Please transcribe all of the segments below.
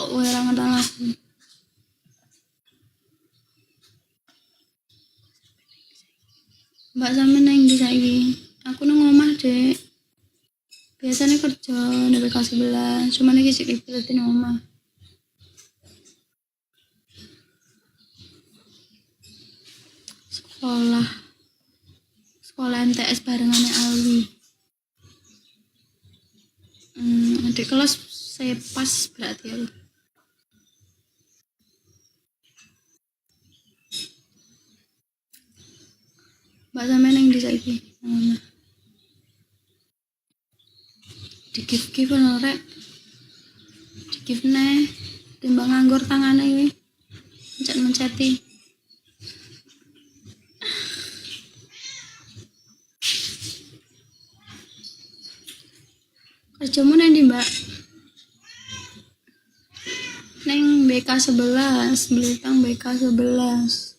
kok kowe ora ngenal aku. Mbak sampe nang ndi saiki? Aku nang omah, Dek. Biasanya kerja di BK 11, cuman iki sik dipilih nang omah. Sekolah MTS barengane Alwi. Adik kelas saya pas berarti ya. Mbak sampe nang ndi saiki? Di-give rek. Di-give neh timbang nganggur tangane iki. Mencet-menceti. Kerjamu nang ndi, Mbak? Neng BK 11, Belitang BK 11.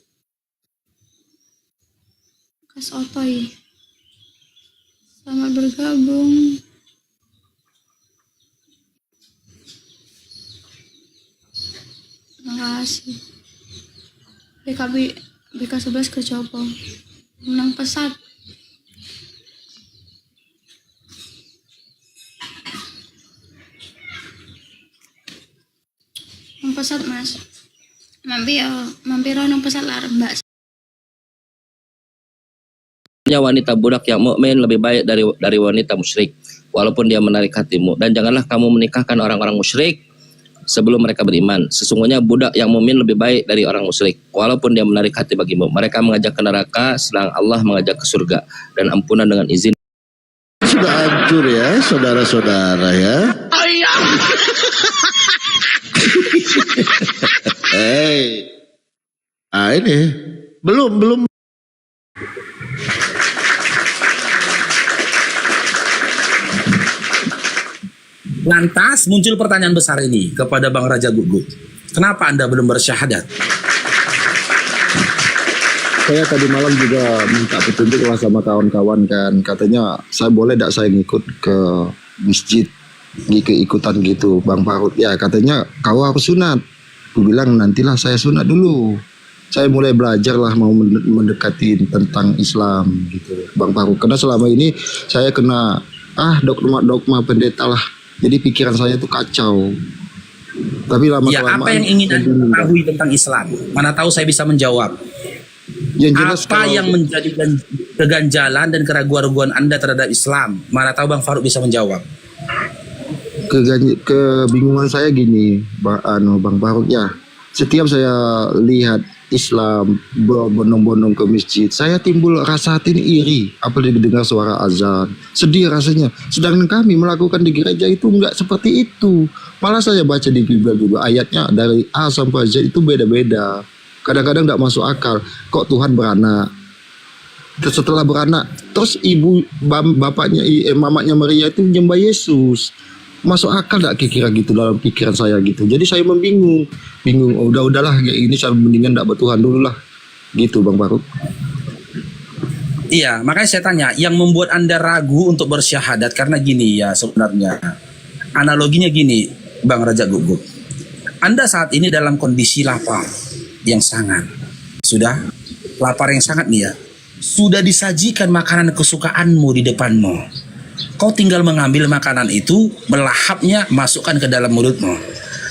Kas Otoy. Selamat bergabung. Makasih. BK 11 kerja apa? Menang pesat. Nang pesat, Mas. Mampir nang pesat lah, Mbak. Wanita budak yang mukmin lebih baik dari wanita musyrik, walaupun dia menarik hatimu. Dan janganlah kamu menikahkan orang-orang musyrik sebelum mereka beriman. Sesungguhnya budak yang mukmin lebih baik dari orang musyrik, walaupun dia menarik hati bagimu. Mereka mengajak ke neraka, sedang Allah mengajak ke surga dan ampunan dengan izin. Sudah hancur ya, saudara-saudara ya. Ini belum. Lantas muncul pertanyaan besar ini kepada Bang Raja Gugup. Kenapa Anda belum bersyahadat? Saya tadi malam juga minta petunjuk lah sama kawan-kawan kan. Katanya saya boleh tidak saya ngikut ke masjid, ikutan gitu Bang Faruk. Ya katanya kau harus sunat. Aku bilang nantilah saya sunat dulu. Saya mulai belajar lah mau mendekati tentang Islam gitu Bang Faruk. Karena selama ini saya kena dogma pendeta lah. Jadi pikiran saya itu kacau. Tapi lama-kelamaan. Apa yang ingin Anda ketahui tentang Islam? Mana tahu saya bisa menjawab. Yang jelas apa yang menjadi keganjalan dan keraguan-raguan Anda terhadap Islam? Mana tahu Bang Faruk bisa menjawab. Kebingungan saya gini, Bang Faruk ya. Setiap saya lihat Islam berbondong-bondong ke masjid, saya timbul rasa hati ini iri. Apalagi dengar suara azan, sedih rasanya. Sedangkan kami melakukan di gereja itu enggak seperti itu. Malah saya baca di Bible juga ayatnya dari A sampai Z itu beda-beda. Kadang-kadang enggak masuk akal. Kok Tuhan beranak? Terus setelah beranak, terus mamanya Maria itu menyembah Yesus. Masuk akal gak kira-kira gitu dalam pikiran saya gitu. Jadi saya bingung. Udahlah kayak ini saya mendingan gak bertuhan dulu lah. Gitu Bang Faruk. Iya, makanya saya tanya, yang membuat Anda ragu untuk bersyahadat karena gini ya sebenarnya. Analoginya gini, Bang Raja Gugup. Anda saat ini dalam kondisi lapar yang sangat. Sudah lapar yang sangat nih ya. Sudah disajikan makanan kesukaanmu di depanmu. Kau tinggal mengambil makanan itu, melahapnya, masukkan ke dalam mulutmu.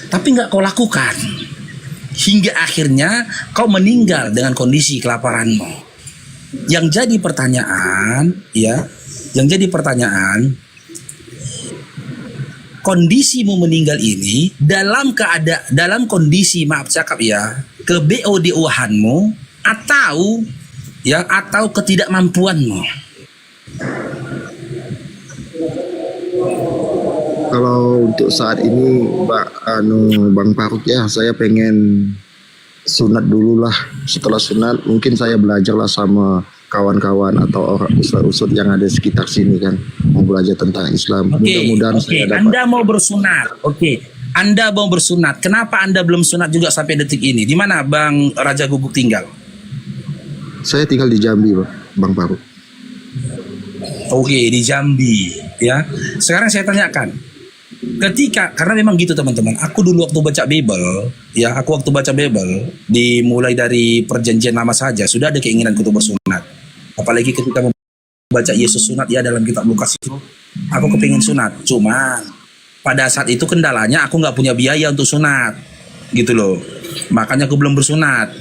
Tapi nggak kau lakukan. Hingga akhirnya kau meninggal dengan kondisi kelaparanmu. Yang jadi pertanyaan, kondisimu meninggal ini dalam kondisi maaf cakap ya, ke-BOD-ohanmu atau ketidakmampuanmu. Kalau untuk saat ini Bang Faruk ya, saya pengen sunat dulu lah. Setelah sunat mungkin saya belajar lah sama kawan-kawan atau orang ustadz yang ada di sekitar sini kan, mau belajar tentang Islam. Mudah-mudahan saya dapat. Anda mau bersunat. Anda mau bersunat. Kenapa Anda belum sunat juga sampai detik ini? Di mana Bang Raja Gugup tinggal? Saya tinggal di Jambi, Bang Faruk. Di Jambi ya. Sekarang saya tanyakan, ketika, karena memang gitu teman-teman, aku dulu waktu baca Bible, ya aku waktu baca Bible, dimulai dari perjanjian lama saja sudah ada keinginan untuk bersunat. Apalagi ketika membaca Yesus sunat ya dalam kitab Lukas itu, aku kepingin sunat. Cuma pada saat itu kendalanya aku nggak punya biaya untuk sunat, gitu loh. Makanya aku belum bersunat.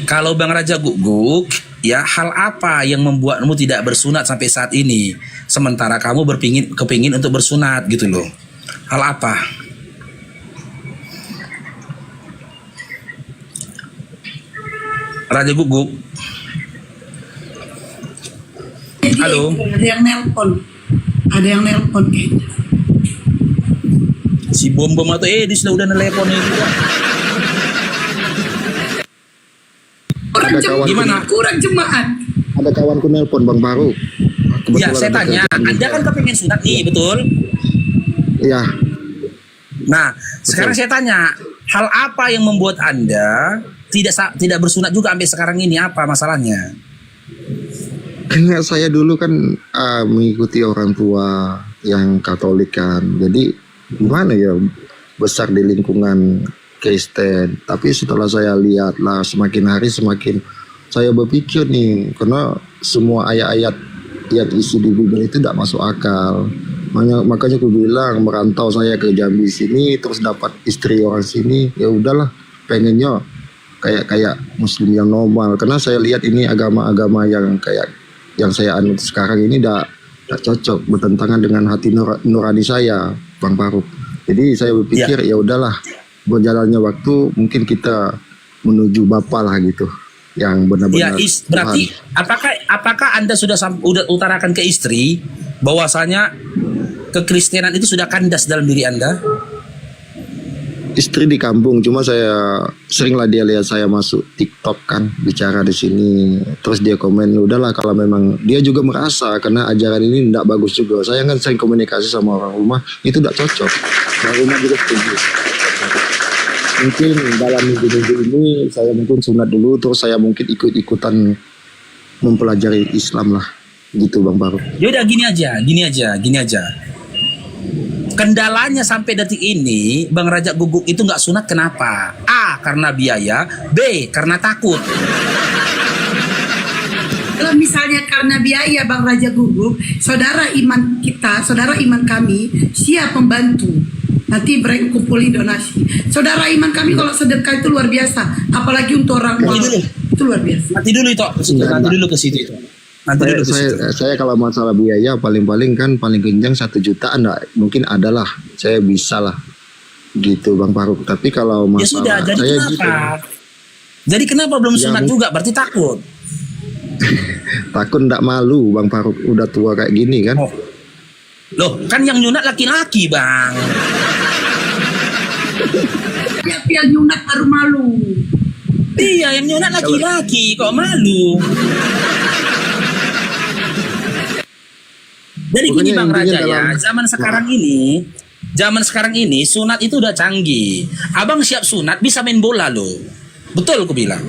Kalau Bang Raja Guguk, ya hal apa yang membuatmu tidak bersunat sampai saat ini, sementara kamu kepingin untuk bersunat, gitu loh. Hal apa? Raja Guguk. Halo. Ada yang nelpon. Ada yang nelpon kayaknya. Si bom-bom atau Edis lah udah nelpon ini. Ada kawan Gimana? Kurang jemaat. Ada kawanku nelpon Bang Faruk. Ya, Kebetulan saya ada tanya, kerjaan Anda kan juga. kepingin sunat nih, betul? Iya, Nah, sekarang saya tanya, hal apa yang membuat Anda tidak bersunat juga sampai sekarang ini? Apa masalahnya? karena saya dulu kan mengikuti orang tua yang Katolik kan. Jadi gimana ya, besar di lingkungan Kristen. Tapi setelah saya lihat lah, semakin hari semakin saya berpikir nih, karena semua ayat-ayat yang isi di Bible itu tidak masuk akal. Makanya aku bilang, merantau saya ke Jambi sini terus dapat istri orang sini, ya udahlah, pengennya kayak muslim yang normal. Karena saya lihat ini agama-agama yang kayak yang saya anut sekarang ini tidak cocok, bertentangan dengan hati nurani saya, Bang Faruk. Jadi saya berpikir ya udahlah, berjalannya waktu mungkin kita menuju Bapa lah gitu, yang Ya, benar-benar berarti Tuhan. apakah Anda sudah utarakan ke istri bahwasanya kekristenan itu sudah kandas dalam diri Anda? Istri di kampung, cuma saya seringlah dia lihat saya masuk TikTok kan, bicara di sini, terus dia komen, "Ya udahlah, kalau memang dia juga merasa karena ajaran ini tidak bagus juga." Saya kan sering komunikasi sama orang rumah, itu tidak cocok. Orang rumah juga setuju. Mungkin dalam minggu-minggu ini saya mungkin sunat dulu, terus saya mungkin ikut-ikutan mempelajari Islam lah, gitu Bang Faruk. Yaudah gini aja. Kendalanya sampai detik ini Bang Raja Guguk itu nggak sunat, kenapa? A, karena biaya. B, karena takut. Kalau misalnya karena biaya Bang Raja Guguk, saudara iman kita, saudara iman kami siap membantu. Nanti mereka kumpulin donasi. Saudara iman kami kalau sedekah itu luar biasa, apalagi untuk orang Nanti luar. dulu. Itu luar biasa. Nanti dulu itu, nanti dulu ke situ itu. Nanti dulu ke situ. Saya kalau masalah biaya paling-paling kan paling kencang 1 jutaan lah, mungkin adalah saya bisa lah gitu Bang Faruk. Tapi kalau Ya sudah, masalah jadi saya kenapa? gitu, Jadi kenapa belum Ya, sunat juga? Berarti takut. takut ndak malu Bang Faruk, udah tua kayak gini kan. Oh. Loh, kan yang nyunat laki-laki, Bang. Siap yang nyunat baru malu. Iya, yang nyunat laki-laki, kok malu? Jadi gini Pokoknya Bang intinya Raja ya, dalam- zaman sekarang ini sunat itu udah canggih. Abang siap sunat bisa main bola loh. Betul aku bilang.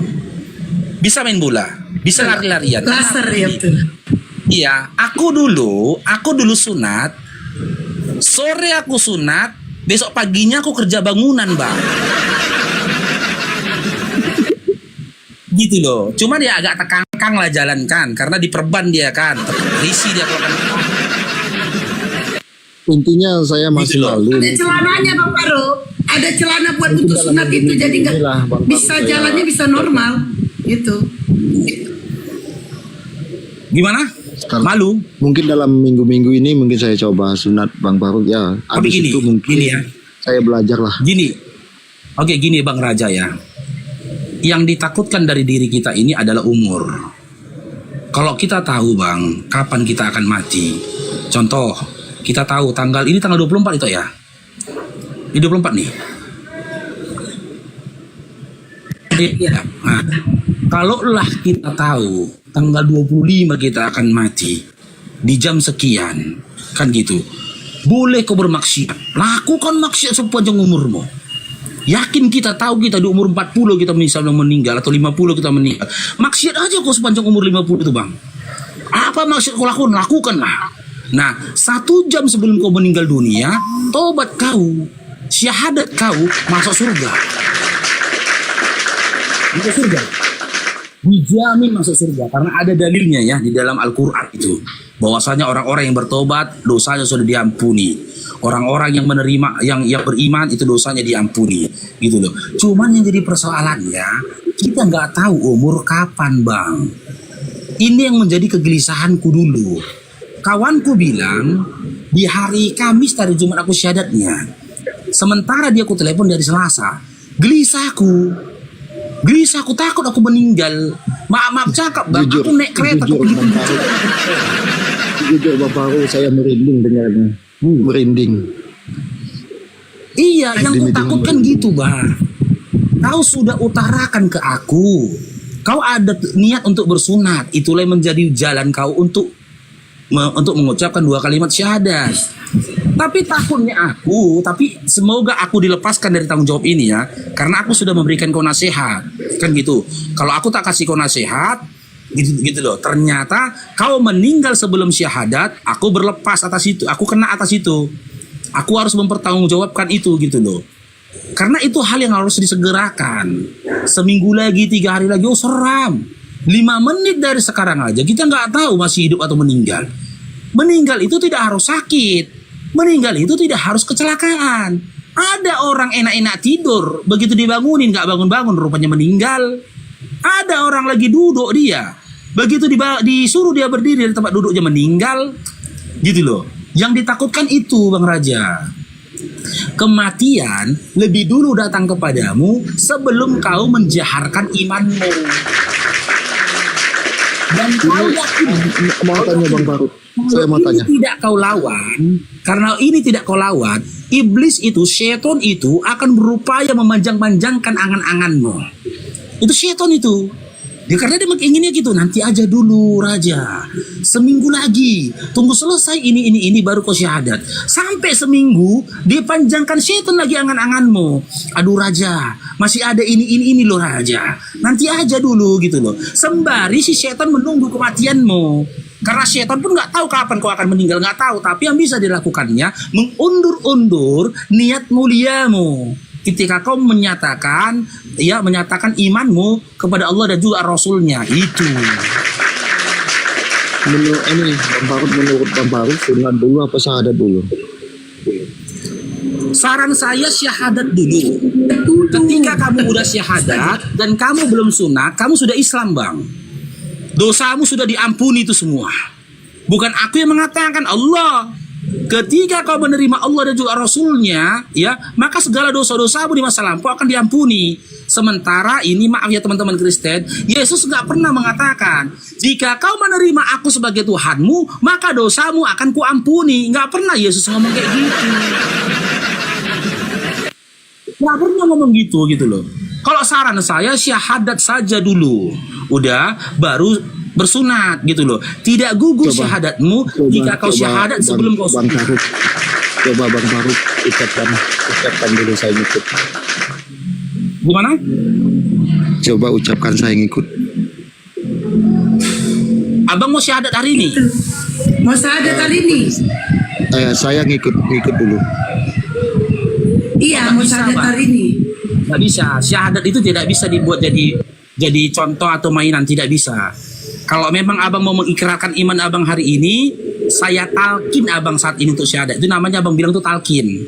Bisa main bola, bisa lari-larian. Laser ya betul. Iya, aku dulu sunat. Sore aku sunat, besok paginya aku kerja bangunan, Bang. Gitu loh. Cuman dia agak tekangkang lah jalan kan, karena diperban dia kan, risi dia kalau kan. Intinya saya masih loh. malu. Ada celananya Bang Faruk. Ada celana buat Mungkin untuk dalam sunat itu, minggu jadi nggak inilah, Bang Faruk, bisa saya- jalannya bisa normal gitu. Gimana? Sekarang- Malu? Mungkin dalam minggu-minggu ini mungkin saya coba sunat Bang Faruk ya. Tapi Habis gini, itu mungkin gini ya. saya belajar lah. Gini. Oke, gini Bang Raja ya. Yang ditakutkan dari diri kita ini adalah umur. Kalau kita tahu Bang, kapan kita akan mati. Contoh, kita tahu tanggal 24 itu ya. Ini 24 nih. Iya. Nah, kalaulah kita tahu tanggal 25 kita akan mati di jam sekian, kan gitu. Boleh kau bermaksiat, lakukan maksiat sepanjang umurmu. Yakin kita tahu kita di umur 40 kita misalnya meninggal atau 50 kita meninggal. Maksiat aja kau sepanjang umur 50 itu Bang. Apa maksiat kau lakukan? Lakukanlah. Nah, 1 jam sebelum kau meninggal dunia, tobat kau, syahadat kau, masuk surga. Masuk surga. Dijamin masuk surga. Karena ada dalilnya ya di dalam Al-Quran itu. Bahwasanya orang-orang yang bertobat, dosanya sudah diampuni. Orang-orang yang menerima, yang beriman, itu dosanya diampuni. Gitu loh. Cuman yang jadi persoalannya, kita nggak tahu umur kapan, Bang. Ini yang menjadi kegelisahanku dulu. Kawanku bilang di hari Kamis dari Jumat aku syahadatnya. Sementara dia aku telepon dari Selasa. Gelisahku takut aku meninggal. Maaf cakap Bang, Jujur, aku naik kereta jujur, aku Bang Farouk. Jujur Bang Farouk, saya merinding dengarnya. Merinding. Iya, yang ku Demi takutkan Tuhan. gitu, Bang. Kau sudah utarakan ke aku. Kau ada niat untuk bersunat. Itulah yang menjadi jalan kau untuk mengucapkan 2 kalimat syahadat. Tapi takutnya tapi semoga aku dilepaskan dari tanggung jawab ini ya, karena aku sudah memberikan kau nasihat, kan gitu. Kalau aku tak kasih kau nasihat, gitu loh. Ternyata kau meninggal sebelum syahadat, aku berlepas atas itu, aku kena atas itu. Aku harus mempertanggungjawabkan itu gitu loh. Karena itu hal yang harus disegerakan. Seminggu lagi, 3 hari lagi, oh seram. 5 menit dari sekarang aja kita nggak tahu masih hidup atau meninggal. Meninggal itu tidak harus sakit. Meninggal itu tidak harus kecelakaan. Ada orang enak-enak tidur, begitu dibangunin nggak bangun-bangun, rupanya meninggal. Ada orang lagi duduk dia, begitu disuruh dia berdiri dari tempat duduknya meninggal. Gitu loh. Yang ditakutkan itu Bang Raja. Kematian lebih dulu datang kepadamu sebelum kau menjaharkan imanmu. Dan kau yakin Mau tanya Bang Farouk. Saya mau tanya. Karena ini tidak kau lawan, iblis itu, syaitan itu akan berupaya memanjang-panjangkan angan-anganmu. Itu syaitan itu. Karena dia menginginnya gitu, nanti aja dulu Raja. Seminggu lagi, tunggu selesai ini baru kau syahadat. Sampai seminggu, dipanjangkan syaitan lagi angan-anganmu. Aduh Raja, masih ada ini loh Raja. Nanti aja dulu gitu loh. Sembari si syaitan menunggu kematianmu. Karena syaitan pun nggak tahu kapan kau akan meninggal, nggak tahu. Tapi yang bisa dilakukannya, mengundur-undur niat muliamu. Ketika kau menyatakan imanmu kepada Allah dan juga Rasulnya itu. Menurut Bang Farouk, sunat dulu apa syahadat dulu? Saran saya syahadat dulu. Ketika kamu udah syahadat dan kamu belum sunat, kamu sudah Islam Bang. Dosamu sudah diampuni itu semua. Bukan aku yang mengatakan, Allah. Ketika kau menerima Allah dan juga Rasulnya, ya, maka segala dosa-dosamu di masa lampau akan diampuni. Sementara ini, maaf ya teman-teman Kristen, Yesus nggak pernah mengatakan, jika kau menerima aku sebagai Tuhanmu, maka dosamu akan kuampuni. Nggak pernah Yesus ngomong kayak gitu. Nggak pernah ngomong gitu loh. Kalau saran saya, syahadat saja dulu. Udah, baru bersunat gitu loh. Tidak gugur syahadatmu jika kau syahadat sebelum kau Bang Farouk. Coba Bang Farouk ucapkan dulu saya ngikut. Gimana? Coba ucapkan saya ngikut. Abang mau syahadat hari ini? Mau syahadat hari ini? Saya ngikut dulu. Iya, mau syahadat hari ini. Nggak bisa. Syahadat itu tidak bisa dibuat jadi contoh atau mainan, tidak bisa. Kalau memang abang mau mengikrarkan iman abang hari ini, saya talkin abang saat ini untuk syahadat. Itu namanya abang bilang itu talkin.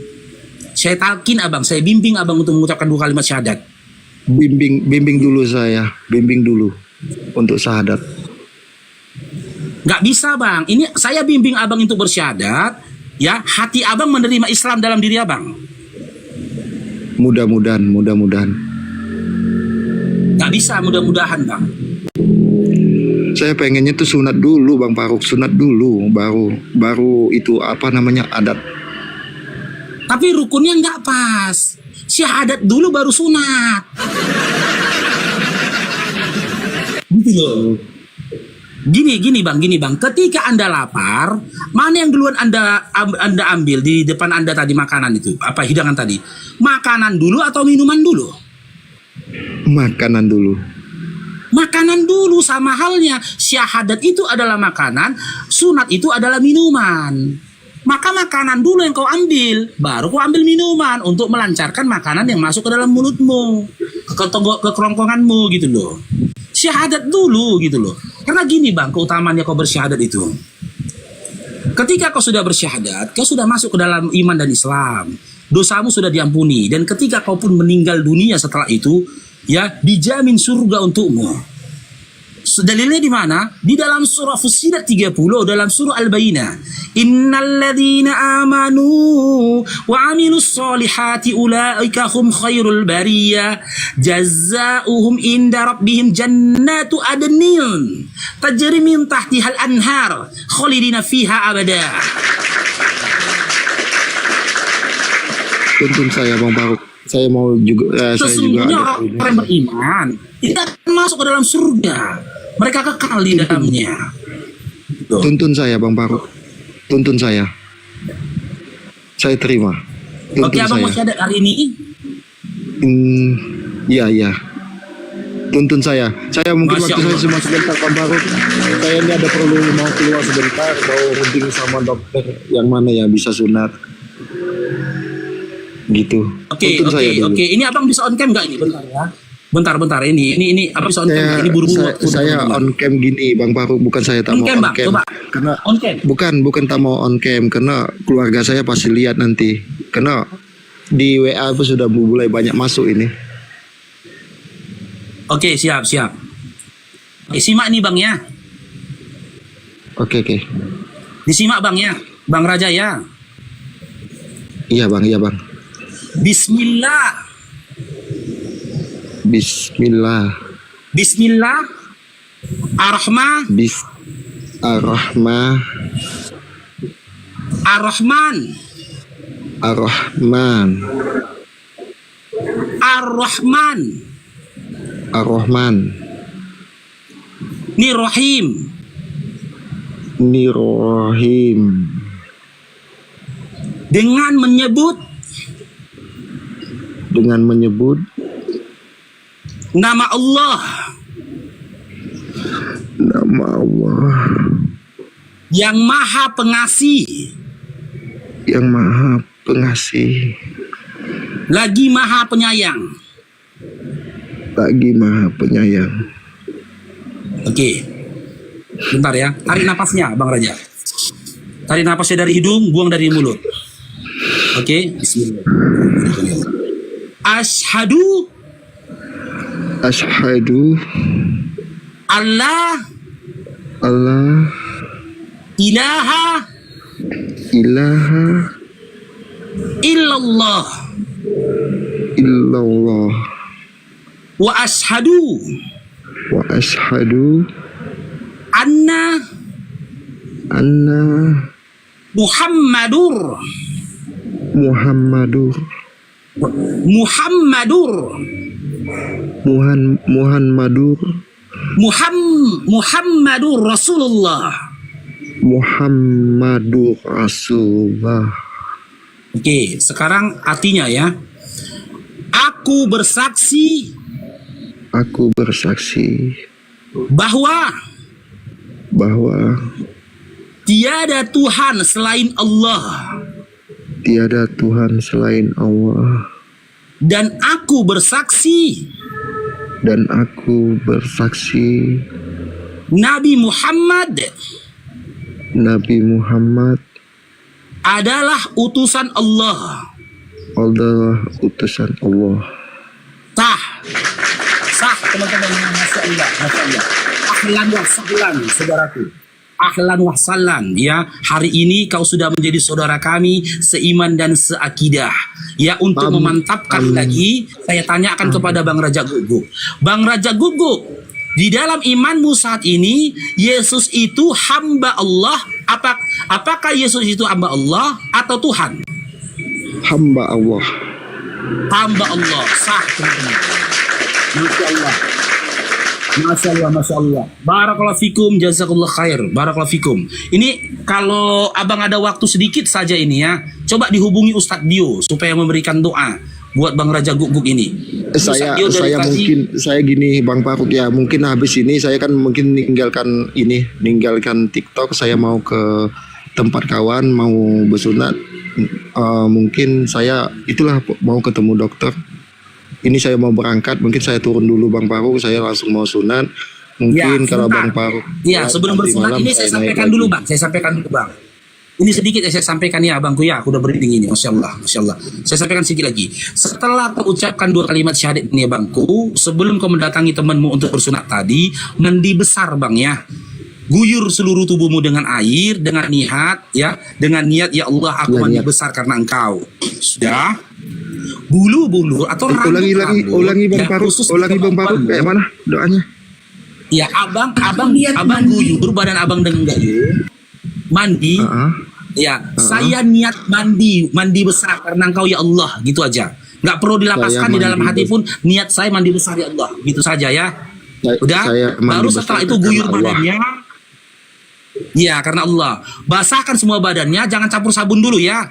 Saya talkin abang, saya bimbing abang untuk mengucapkan 2 kalimat syahadat. Bimbing dulu saya, bimbing dulu untuk syahadat. Nggak bisa bang, ini saya bimbing abang untuk bersyahadat, ya hati abang menerima Islam dalam diri abang. Mudah-mudahan. Nggak bisa mudah-mudahan bang. Saya pengennya tuh sunat dulu Bang Farouk, sunat dulu baru itu apa namanya adat. Tapi rukunnya nggak pas. Syahadat dulu baru sunat. Gitu loh. Gini bang. Ketika Anda lapar, mana yang duluan Anda ambil di depan Anda tadi makanan itu? Apa hidangan tadi? Makanan dulu atau minuman dulu? Makanan dulu. Makanan dulu, sama halnya syahadat itu adalah makanan. sunat itu adalah minuman. Maka makanan dulu yang kau ambil, baru kau ambil minuman untuk melancarkan makanan yang masuk ke dalam mulutmu, ke kerongkonganmu gitu loh. Syahadat dulu gitu loh. Karena gini bang, keutamaannya kau bersyahadat itu. Ketika kau sudah bersyahadat, kau sudah masuk ke dalam iman dan Islam. Dosamu sudah diampuni. Dan ketika kau pun meninggal dunia setelah itu, ya dijamin surga untukmu. Dalilnya di mana? Di dalam surah Fussilat 30, dalam surah Al-Bayyinah. Innalladzina amanu wa amilus solihati ulaika hum khairul bariyah jazaohum inda rabbihim jannatu adnin tajri min tahtihal anhar khalidina fiha abada. Tuntun saya Bang Faruk. Saya mau juga Sesungguhnya ada orang beriman tidak akan masuk ke dalam surga. Mereka kekal di dalamnya. Tuh. Tuntun saya Bang Faruk. Tuntun saya. Saya terima. Tuntun Oke, abang saya. mau syahadat hari ini? Iya. Tuntun saya. Saya mungkin Masya waktu saya Allah. cuma sebentar Bang Faruk. Saya ini ada perlu mau keluar sebentar. Mau runding sama dokter yang mana ya bisa sunat. Gitu. Tuntun saya dulu. Oke. Ini abang bisa on cam nggak ini? Bentar ya. Bentar. Ini abang bisa on cam nggak? Ini buru-buru waktu. Saya on cam gini Bang Faruk, bukan saya tak On mau cam, on Bang. cam. Coba. Karena On cam. bukan tak mau on cam karena keluarga saya pasti lihat nanti. Karena di WA itu sudah mulai banyak masuk ini. Oke, siap. Simak nih bang ya. Oke. Disimak bang ya. Bang Raja ya. Iya Bang. Bismillah. Ar-Rahman. Ar-Rahman. Nirrahim. Dengan menyebut nama Allah yang Maha Pengasih lagi Maha Penyayang. Oke. Bentar ya. Tarik napasnya Bang Raja. Tarik napasnya dari hidung, buang dari mulut. Oke, bismillah. Asyhadu Allah ilaha illallah wa asyhadu anna Muhammadur Rasulullah. Oke, sekarang artinya ya. Aku bersaksi bahwa tiada Tuhan selain Allah. Dan aku bersaksi Nabi Muhammad adalah utusan Allah. Sah teman-teman. Masya Allah. Ahlan wa sahlan saudaraku. Ahlan wa sahlan ya. Hari ini kau sudah menjadi saudara kami seiman dan seakidah. Ya, untuk memantapkan lagi, saya tanyakan kepada Bang Raja Guguk. Bang Raja Guguk, di dalam imanmu saat ini, Yesus itu hamba Allah. Apakah Yesus itu hamba Allah atau Tuhan? Hamba Allah. Sah teman-teman. Masya Allah. Barakallahu fikum, jazakallah khair. Barakallahu fikum. Ini kalau abang ada waktu sedikit saja ini ya, coba dihubungi Ustadz Dio supaya memberikan doa buat Bang Raja Guguk ini. saya mungkin saya gini Bang Faruk ya, mungkin habis ini saya kan mungkin ninggalkan TikTok, saya mau ke tempat kawan mau bersunat. Mungkin saya itulah mau ketemu dokter. Ini saya mau berangkat, mungkin saya turun dulu Bang Faruk, saya langsung mau sunat. Mungkin kalau Bang Faruk. Ya, sebelum bersunat ini saya sampaikan dulu Bang. Ini sedikit saya sampaikan ya Abangku ya, aku udah berdiri ini, Masya Allah. Saya sampaikan sedikit lagi. Setelah kau ucapkan 2 kalimat syahadat ini ya Bangku, sebelum kau mendatangi temanmu untuk bersunat tadi, mandi besar Bang ya. Guyur seluruh tubuhmu dengan air, dengan niat ya Allah aku mandi besar karena engkau. Sudah. Bulu-bulu atau ulangi Bang Faruk, kayak mana doanya? Ya abang guyur, badan abang dengan gayung, mandi. Saya niat mandi besar karena engkau ya Allah, gitu aja. Nggak perlu dilapaskan di dalam hati pun, niat saya mandi besar ya Allah, gitu saja ya. Udah, baru setelah itu guyur badannya. Ya karena Allah, basahkan semua badannya, jangan campur sabun dulu ya.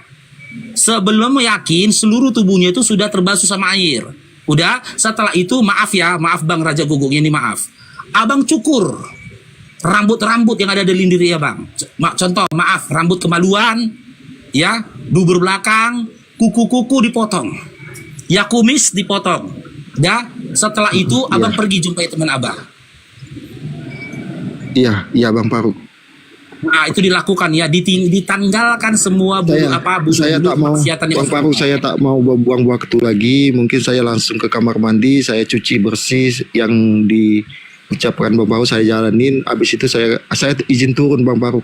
Sebelum yakin seluruh tubuhnya itu sudah terbasuh sama air. Udah, setelah itu maaf Bang Raja Guguk ini maaf. Abang cukur rambut-rambut yang ada di lindir ya Bang. Contoh, maaf, rambut kemaluan, ya, dubur belakang, kuku-kuku dipotong, ya kumis dipotong. Ya, setelah itu Abang pergi jumpai teman Abang. Iya Bang Faruk. Nah, itu dilakukan ya, ditanggalkan semua saya tak mau Bang Faruk, saya tak mau buang waktu lagi. Mungkin saya langsung ke kamar mandi, saya cuci bersih yang diucapkan Bang Faruk, saya jalanin. Habis itu saya izin turun Bang Faruk.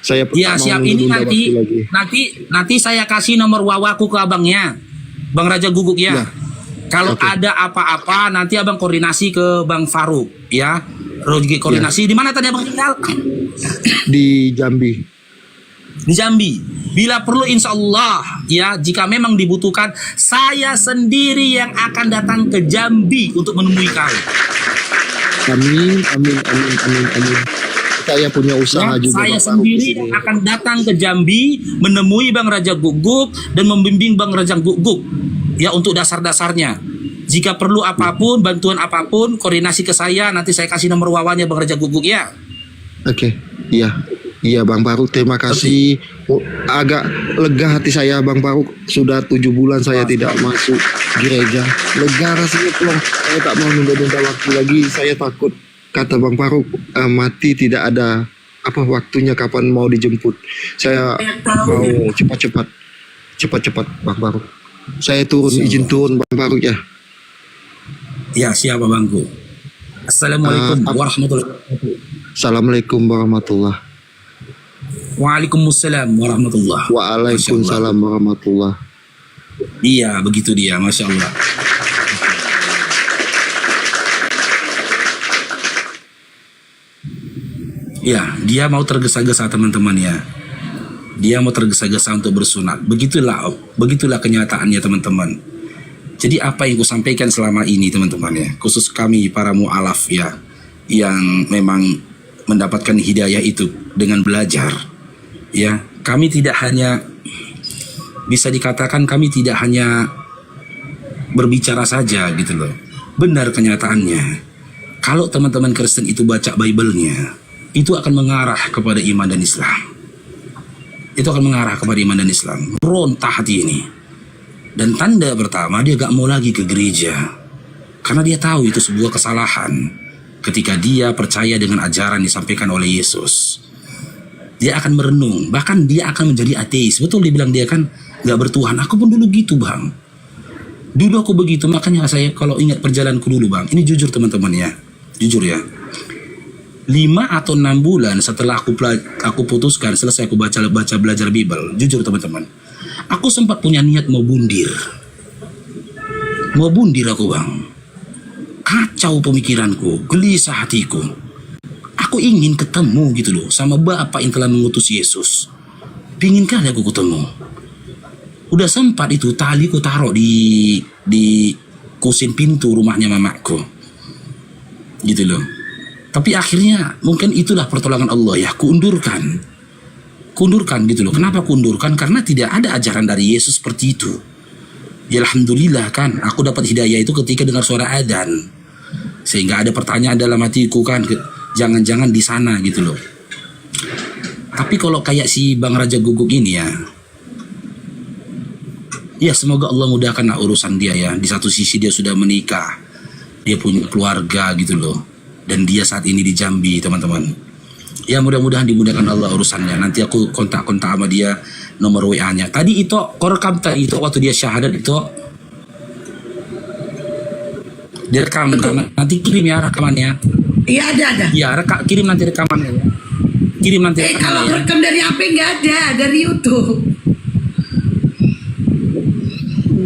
Saya siap ini nanti saya kasih nomor wawaku ke abangnya Bang Raja Guguk ya. Kalau ada apa-apa nanti abang koordinasi ke Bang Faruk ya. Koordinasi di mana tadi abang tinggal? Di Jambi. Di Jambi. Bila perlu insya Allah ya, jika memang dibutuhkan, saya sendiri yang akan datang ke Jambi untuk menemui kau. Amin. Saya punya usaha juga. Saya sendiri yang akan datang ke Jambi menemui Bang Raja Guguk dan membimbing Bang Raja Guguk ya untuk dasar-dasarnya. Jika perlu apapun, bantuan apapun, koordinasi ke saya, nanti saya kasih nomor wawannya Bang Raja Guguk ya. Oke. Iya Bang Faruk, terima kasih. Agak lega hati saya Bang Faruk. Sudah 7 bulan saya tidak masuk gereja. Lega rasanya pulang. Saya tak mau nunda-nunda waktu lagi. Saya takut, kata Bang Faruk, mati tidak ada waktunya kapan mau dijemput. Saya mau cepat-cepat Bang Faruk. Saya izin turun Bang Faruk ya. Ya siapa Bangku. Assalamualaikum warahmatullahi wabarakatuh. Assalamualaikum warahmatullahi. Waalaikumsalam warahmatullahi. Waalaikumsalam warahmatullahi. Iya begitu dia, Masya Allah. Ya, dia mau tergesa-gesa teman-teman ya. Dia mau tergesa-gesa untuk bersunat. Begitulah kenyataannya teman-teman. Jadi apa yang ku sampaikan selama ini teman-teman ya, khusus kami para mu'alaf ya, yang memang mendapatkan hidayah itu dengan belajar ya. Kami tidak hanya, bisa dikatakan kami tidak hanya berbicara saja gitu loh. Benar kenyataannya, kalau teman-teman Kristen itu baca Bible-nya, itu akan mengarah kepada iman dan Islam. Itu akan mengarah kepada iman dan Islam. Berontak hati ini. Dan tanda pertama, dia gak mau lagi ke gereja. Karena dia tahu itu sebuah kesalahan. Ketika dia percaya dengan ajaran disampaikan oleh Yesus, dia akan merenung. Bahkan dia akan menjadi ateis. Betul dibilang dia kan gak bertuhan. Aku pun dulu gitu Bang. Dulu aku begitu. Makanya saya kalau ingat perjalananku dulu Bang. Ini jujur teman-teman ya. Jujur ya. 5 atau 6 bulan setelah aku putuskan, selesai aku belajar Bible. Jujur teman-teman, aku sempat punya niat mau bundir aku Bang. Kacau pemikiranku, gelisah hatiku. Aku ingin ketemu gitu loh sama Bapak yang telah mengutus Yesus. Pingin kali aku ketemu. Udah sempat itu tali ku taruh di kusin pintu rumahnya mamaku, gitu loh. Tapi akhirnya mungkin itulah pertolongan Allah ya, kuundurkan gitu loh. Kenapa kuundurkan? Karena tidak ada ajaran dari Yesus seperti itu. Ya alhamdulillah kan, aku dapat hidayah itu ketika dengar suara adzan. Sehingga ada pertanyaan dalam hatiku kan, jangan-jangan di sana gitu loh. Tapi kalau kayak si Bang Raja Guguk ini ya semoga Allah mudahkan urusan dia ya. Di satu sisi dia sudah menikah, dia punya keluarga gitu loh. Dan dia saat ini di Jambi teman-teman. Ya mudah-mudahan dimudahkan Allah urusannya. Nanti aku kontak-kontak sama dia, nomor WA-nya. Tadi itu kau rekam tadi itu waktu dia syahadat itu. Dia rekam, nanti kirim ya rekamannya. Iya ada. Iya, kirim nanti rekamannya ya. Kirim nanti rekamannya. Kalau Ya. rekam dari HP nggak ada, dari YouTube.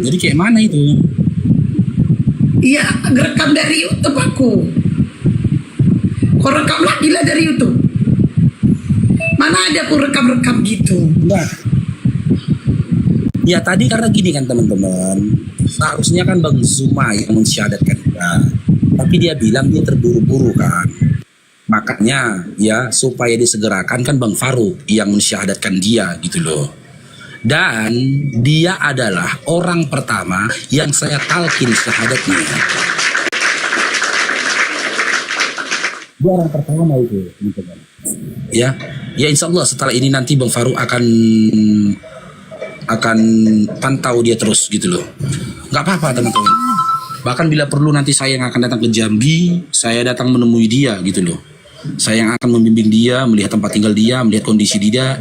Jadi kayak mana itu? Iya, rekam dari YouTube aku. Kau rekam lagi lah dari YouTube. Mana ada aku rekam-rekam gitu. Enggak. Ya tadi karena gini kan teman-teman, seharusnya kan Bang Zuma yang mensyahadatkan dia, tapi dia bilang dia terburu-buru kan. Makanya ya supaya disegerakan kan Bang Faruk yang mensyahadatkan dia gitu loh. Dan dia adalah orang pertama yang saya talkin syahadatnya. Dia orang pertama itu teman-teman. Ya insya Allah setelah ini nanti Bang Faruk akan pantau dia terus gitu loh. Nggak apa-apa teman-teman. Bahkan bila perlu nanti saya yang akan datang ke Jambi, saya datang menemui dia gitu loh. Saya yang akan membimbing dia, melihat tempat tinggal dia, melihat kondisi dia,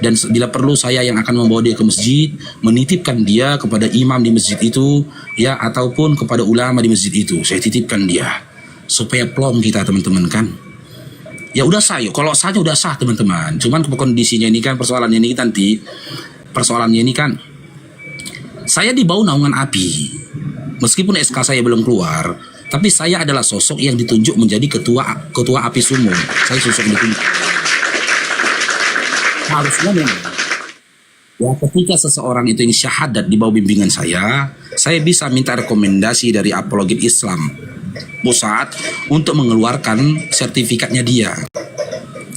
dan bila perlu saya yang akan membawa dia ke masjid, menitipkan dia kepada imam di masjid itu, ya ataupun kepada ulama di masjid itu. Saya titipkan dia supaya plong kita teman-teman kan. Ya udah sah, yuk. Kalau sahnya udah sah teman-teman. Cuman kondisinya ini kan persoalannya ini kan saya di bawah naungan API. Meskipun SK saya belum keluar, tapi saya adalah sosok yang ditunjuk menjadi ketua API Sumo. Saya sosok yang ditunjuk. Harusnya memang ya ketika seseorang itu yang syahadat di bawah bimbingan saya bisa minta rekomendasi dari apologit Islam pusat untuk mengeluarkan sertifikatnya dia.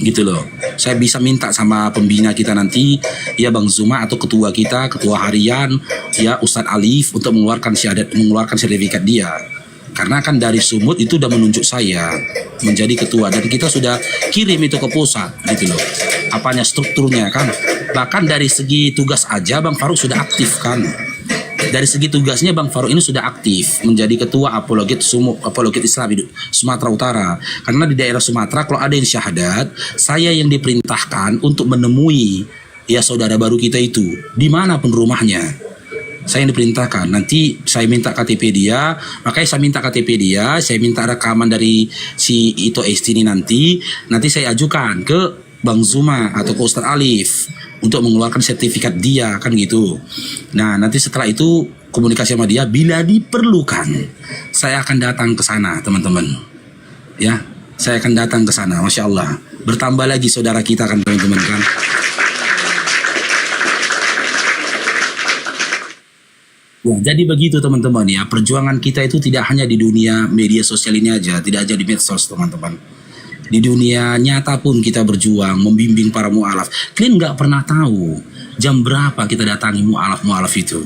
Gitu loh. Saya bisa minta sama pembina kita nanti ya Bang Zuma atau ketua kita, ketua harian ya Ustadz Alif untuk mengeluarkan sertifikat dia. Karena kan dari Sumut itu udah menunjuk saya menjadi ketua dan kita sudah kirim itu ke pusat gitu loh. Apanya strukturnya kan. Bahkan dari segi tugas aja Bang Faruk sudah aktif kan. Dari segi tugasnya Bang Faruk ini sudah aktif menjadi ketua apologit Islam di Sumatera Utara. Karena di daerah Sumatera kalau ada yang syahadat, saya yang diperintahkan untuk menemui ya saudara baru kita itu dimanapun rumahnya. Saya yang diperintahkan. Nanti saya minta KTP dia, makanya saya minta KTP dia, saya minta rekaman dari si Ito Esti ini nanti saya ajukan ke Bang Zuma atau ke Ustadz Alif untuk mengeluarkan sertifikat dia kan gitu. Nah nanti setelah itu komunikasi sama dia, bila diperlukan saya akan datang ke sana teman-teman. Ya, saya akan datang ke sana. Masya Allah, bertambah lagi saudara kita kan teman-teman kan. Ya, jadi begitu teman-teman ya, perjuangan kita itu tidak hanya di dunia media sosial ini aja, tidak aja di medsos teman-teman. Di dunia nyata pun kita berjuang membimbing para mu'alaf. Kalian nggak pernah tahu jam berapa kita datangi mu'alaf itu.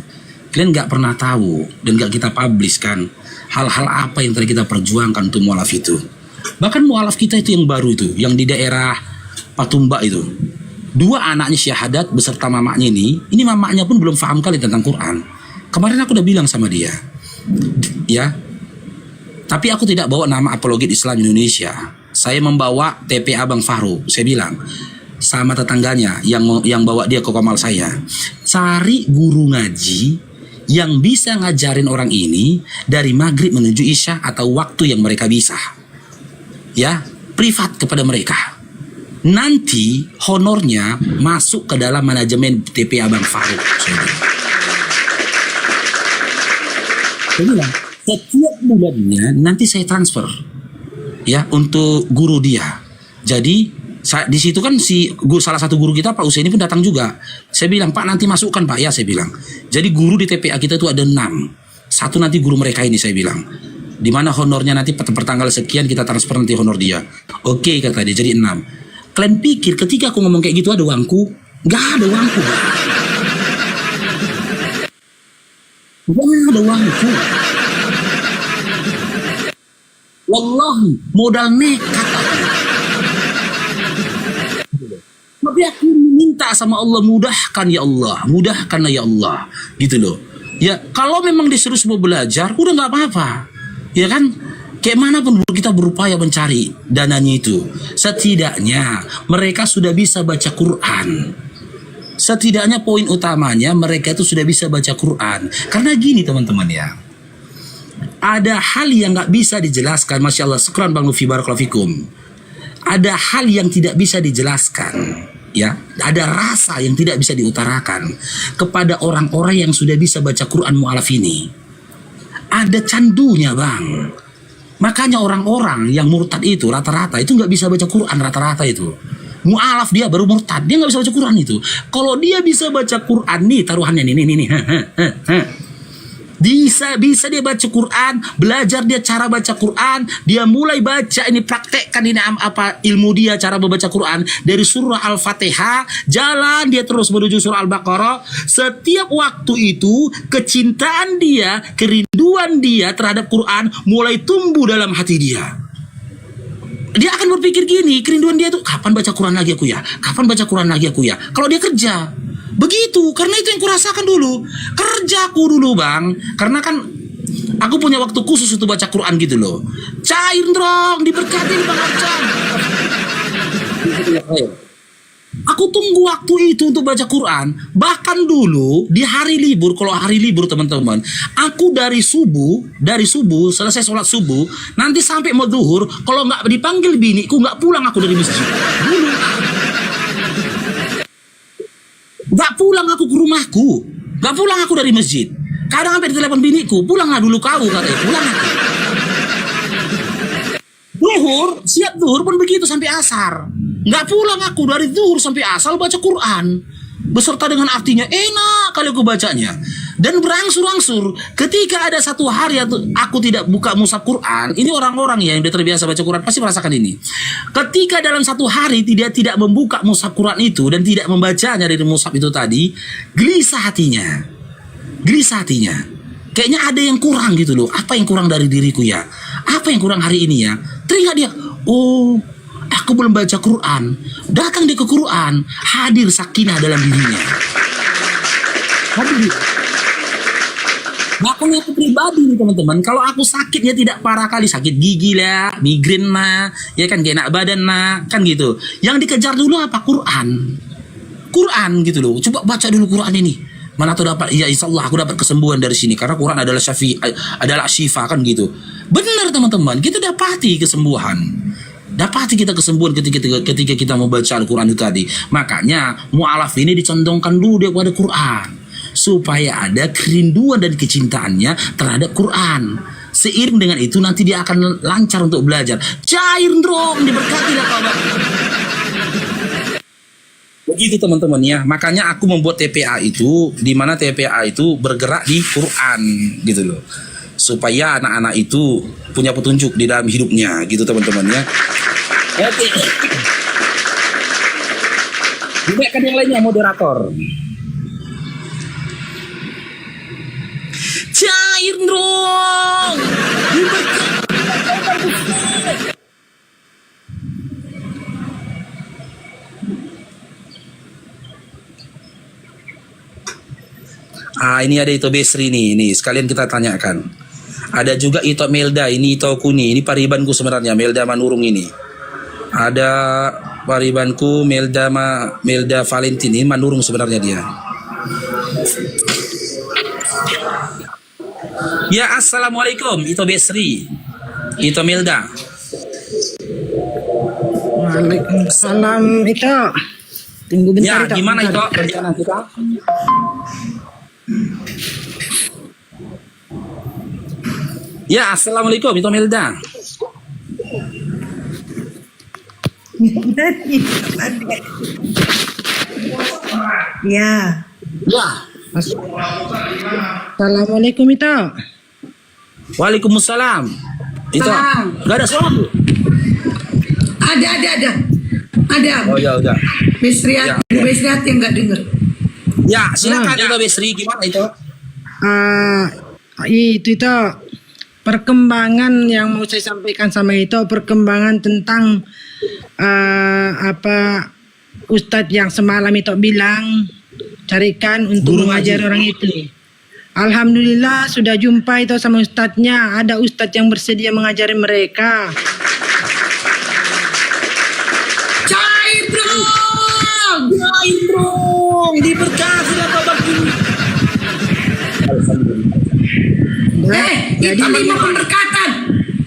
Kalian nggak pernah tahu dan nggak kita publish kan hal-hal apa yang telah kita perjuangkan untuk mu'alaf itu. Bahkan mu'alaf kita itu yang baru itu, yang di daerah Patumba itu, 2 anaknya syahadat beserta mamanya ini mamanya pun belum paham kali tentang Quran. Kemarin aku udah bilang sama dia, ya, tapi aku tidak bawa nama apologit Islam Indonesia. Saya membawa TPA Bang Faruk. Saya bilang sama tetangganya yang bawa dia ke komal saya, cari guru ngaji yang bisa ngajarin orang ini dari maghrib menuju isya atau waktu yang mereka bisa. Ya, privat kepada mereka. Nanti honornya masuk ke dalam manajemen TPA Bang Faruk. Saya bilang setiap bulannya nanti saya transfer ya untuk guru dia. Jadi di situ kan salah satu guru kita Pak Usaini pun datang juga. Saya bilang Pak nanti masukkan Pak ya, saya bilang. Jadi guru di TPA kita itu ada 6. Satu nanti guru mereka ini saya bilang. Di mana honornya nanti per tanggal sekian kita transfer nanti honor dia. Oke kata dia, jadi 6. Kalian pikir ketika aku ngomong kayak gitu ada uangku? Gak ada uangku. Gak ada uangku. Wallahi, modal nekat aku. Tapi aku minta sama Allah, mudahkan ya Allah, mudahkanlah ya Allah, gitu loh. Ya kalau memang disuruh semua belajar, udah nggak apa-apa, ya kan? Kayak mana pun kita berupaya mencari dananya itu. Setidaknya mereka sudah bisa baca Quran. Setidaknya poin utamanya mereka itu sudah bisa baca Quran. Karena gini teman-teman ya, ada hal yang nggak bisa dijelaskan. Masya Allah, syukran Bang Lufi, barakallahu fikum. Ada hal yang tidak bisa dijelaskan, ya. Ada rasa yang tidak bisa diutarakan kepada orang-orang yang sudah bisa baca Quran mu'alaf ini. Ada candunya bang. Makanya orang-orang yang murtad itu rata-rata itu nggak bisa baca Quran, rata-rata itu. Mu'alaf dia baru murtad, dia nggak bisa baca Quran itu. Kalau dia bisa baca Quran nih, taruhannya nih. Bisa dia baca Quran, belajar dia cara baca Quran, dia mulai baca ini, praktekkan ini apa ilmu dia cara membaca Quran dari surah Al-Fatihah, jalan dia terus menuju surah Al-Baqarah. Setiap waktu itu kecintaan dia, kerinduan dia terhadap Quran mulai tumbuh dalam hati dia. Dia akan berpikir gini, kerinduan dia tuh kapan baca Quran lagi aku ya? Kapan baca Quran lagi aku ya? Kalau dia kerja begitu, karena itu yang kurasakan dulu. Kerjaku dulu bang, karena kan aku punya waktu khusus untuk baca Quran gitu loh. Cair dong, diberkatin Bang Arcan. Aku tunggu waktu itu untuk baca Quran. Bahkan dulu di hari libur, kalau hari libur teman-teman, aku dari subuh selesai sholat subuh, nanti sampai mau zuhur, kalau nggak dipanggil biniku nggak pulang aku dari masjid. Dulu. Gak pulang aku ke rumahku, gak pulang aku dari masjid. Kadang sampai ditelepon biniku, pulanglah dulu kau, katanya, pulang aku. Zuhur, siap zuhur pun begitu sampai asar. Gak pulang aku dari zuhur sampai asar baca Quran. Beserta dengan artinya, enak kali aku bacanya. Dan berangsur-angsur, ketika ada satu hari aku tidak buka mushaf Quran, ini orang-orang yang udah terbiasa baca Quran pasti merasakan ini. Ketika dalam satu hari tidak membuka mushaf Quran itu dan tidak membacanya dari mushaf itu tadi, gelisah hatinya. Kayaknya ada yang kurang gitu loh. Apa yang kurang dari diriku ya? Apa yang kurang hari ini ya? Teringat dia, oh, aku belum baca Quran. Datang dia ke Quran, hadir sakinah dalam dirinya. Hadir. Bahkan aku pribadi nih teman-teman, kalau aku sakitnya tidak parah kali, sakit gigi lah, migrain lah, ya kan, gak enak badan lah, kan gitu. Yang dikejar dulu apa? Quran gitu loh. Coba baca dulu Quran ini. Mana tuh dapat? Ya insya Allah aku dapat kesembuhan dari sini karena Quran adalah adalah syifa kan gitu. Benar teman-teman, kita dapati kesembuhan. Dapati kita kesembuhan ketika kita membaca Al-Quran itu tadi. Makanya mu'alaf ini dicondongkan dulu dia pada Quran, supaya ada kerinduan dan kecintaannya terhadap Quran. Seiring dengan itu nanti dia akan lancar untuk belajar. Cair dong, diberkati lah kawan. Begitu teman-teman ya. Makanya aku membuat TPA itu, di mana TPA itu bergerak di Quran gitu loh, supaya anak-anak itu punya petunjuk di dalam hidupnya gitu teman-teman ya. Oke. Juga yang lainnya moderator. Cair dong. Ini ada Ito Besri nih sekalian kita tanyakan. Ada juga Ito Melda, ini Ito Kuni, ini paribanku sebenarnya, Melda Manurung ini. Ada paribanku Melda Valentin, ini Manurung sebenarnya dia. Ya, assalamualaikum Ito Besri, Ito Melda. Waalaikumsalam Ito. Tunggu bentar. Ya, gimana Ito rencana kita? Ya, assalamualaikum Ito Melda. Ya. Wah. Assalamualaikum Ito. Waalaikumsalam. Ito, gak ada suara? Ada. Oh ya udah. Besriat yang nggak denger. Ya, silakan Ito Besri, gimana Ito? ah, itu perkembangan yang mau saya sampaikan sama itu perkembangan tentang apa Ustadz yang semalam itu bilang carikan untuk Guru mengajar ngaji. orang itu. Alhamdulillah sudah jumpa itu sama ustadznya. Ada ustadz yang bersedia mengajari mereka. Cair bro. Lain dong, diberkati lah kabar ini. Itu 5 pemberkatan.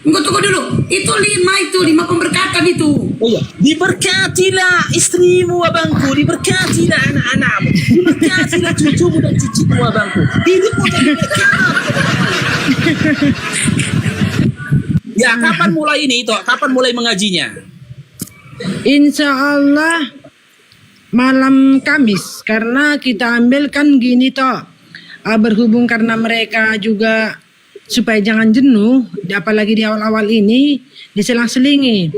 Tunggu dulu. Itu 5 pemberkatan itu. Oh iya, diberkatilah istrimu abangku, diberkatilah anak-anakmu, diberkatilah cucumu dan cicimu abangku. Hidupmu jadi berkah. Ya, kapan mulai ini toh? Kapan mulai mengajinya? Insya Allah malam Kamis karena kita ambil kan gini toh berhubung karena mereka juga supaya jangan jenuh apalagi di awal-awal ini diselang-selingi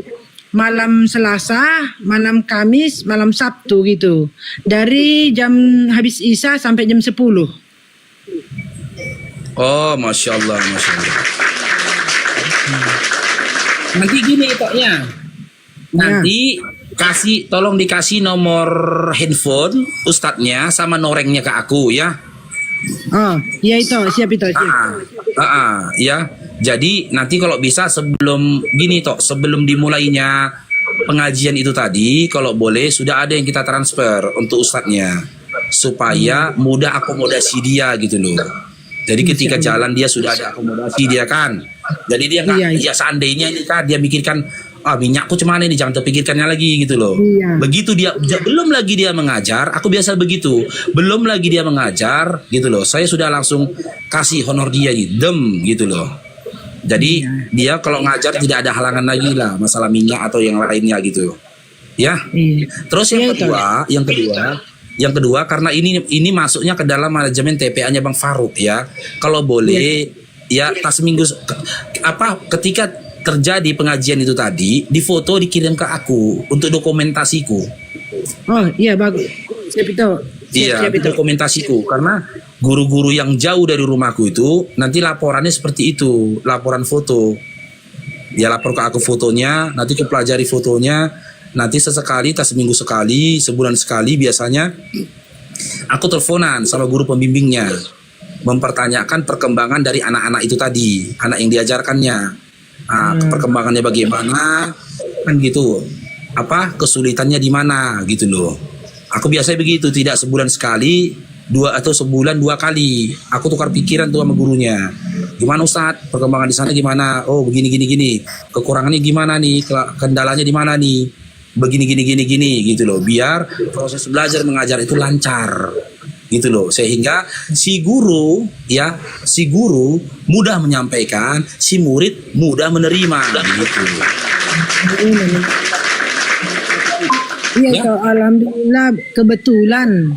malam Selasa, malam Kamis, malam Sabtu gitu dari jam habis Isya sampai jam 10. Oh, masya Allah, masya Allah. Nanti gini toknya. Nanti tolong dikasih nomor handphone ustadznya sama norengnya ke aku ya. Oh iya itu siap itu siap. Ya. Jadi nanti kalau bisa sebelum dimulainya pengajian itu tadi, kalau boleh sudah ada yang kita transfer untuk ustadznya supaya mudah akomodasi dia gitu loh. Jadi ketika jalan dia sudah ada akomodasi dia kan. Jadi dia nggak ya seandainya ini kan dia mikirkan minyakku cemana ini, jangan terpikirkannya lagi gitu loh. Begitu dia belum lagi dia mengajar, aku biasa begitu. Belum lagi dia mengajar gitu loh. Saya sudah langsung kasih honor dia gitu loh. Jadi dia kalau ngajar tidak ada halangan lagi lah masalah minyak atau yang lainnya gitu. Ya. Terus yang kedua karena ini masuknya ke dalam manajemen TPA-nya Bang Faruk ya. Kalau boleh ya tas minggu ketika terjadi pengajian itu tadi difoto dikirim ke aku untuk dokumentasiku. Oh iya bagus. Siap itu. Iya, dokumentasiku karena guru-guru yang jauh dari rumahku itu nanti laporannya seperti itu, laporan foto. Dia lapor ke aku fotonya, nanti aku pelajari fotonya, nanti sesekali, tak seminggu sekali, sebulan sekali biasanya aku teleponan sama guru pembimbingnya mempertanyakan perkembangan dari anak-anak itu tadi, anak yang diajarkannya. Perkembangannya bagaimana kan gitu, kesulitannya di mana gitu loh. Aku biasanya begitu, tidak sebulan sekali, sebulan 2 kali aku tukar pikiran tuh sama gurunya. Gimana Ustadz, perkembangan di sana gimana? Oh begini kekurangannya gimana nih, kendalanya di mana nih, begini gitu loh, biar proses belajar mengajar itu lancar gitu loh, sehingga si guru mudah menyampaikan, si murid mudah menerima gitu. Iya, alhamdulillah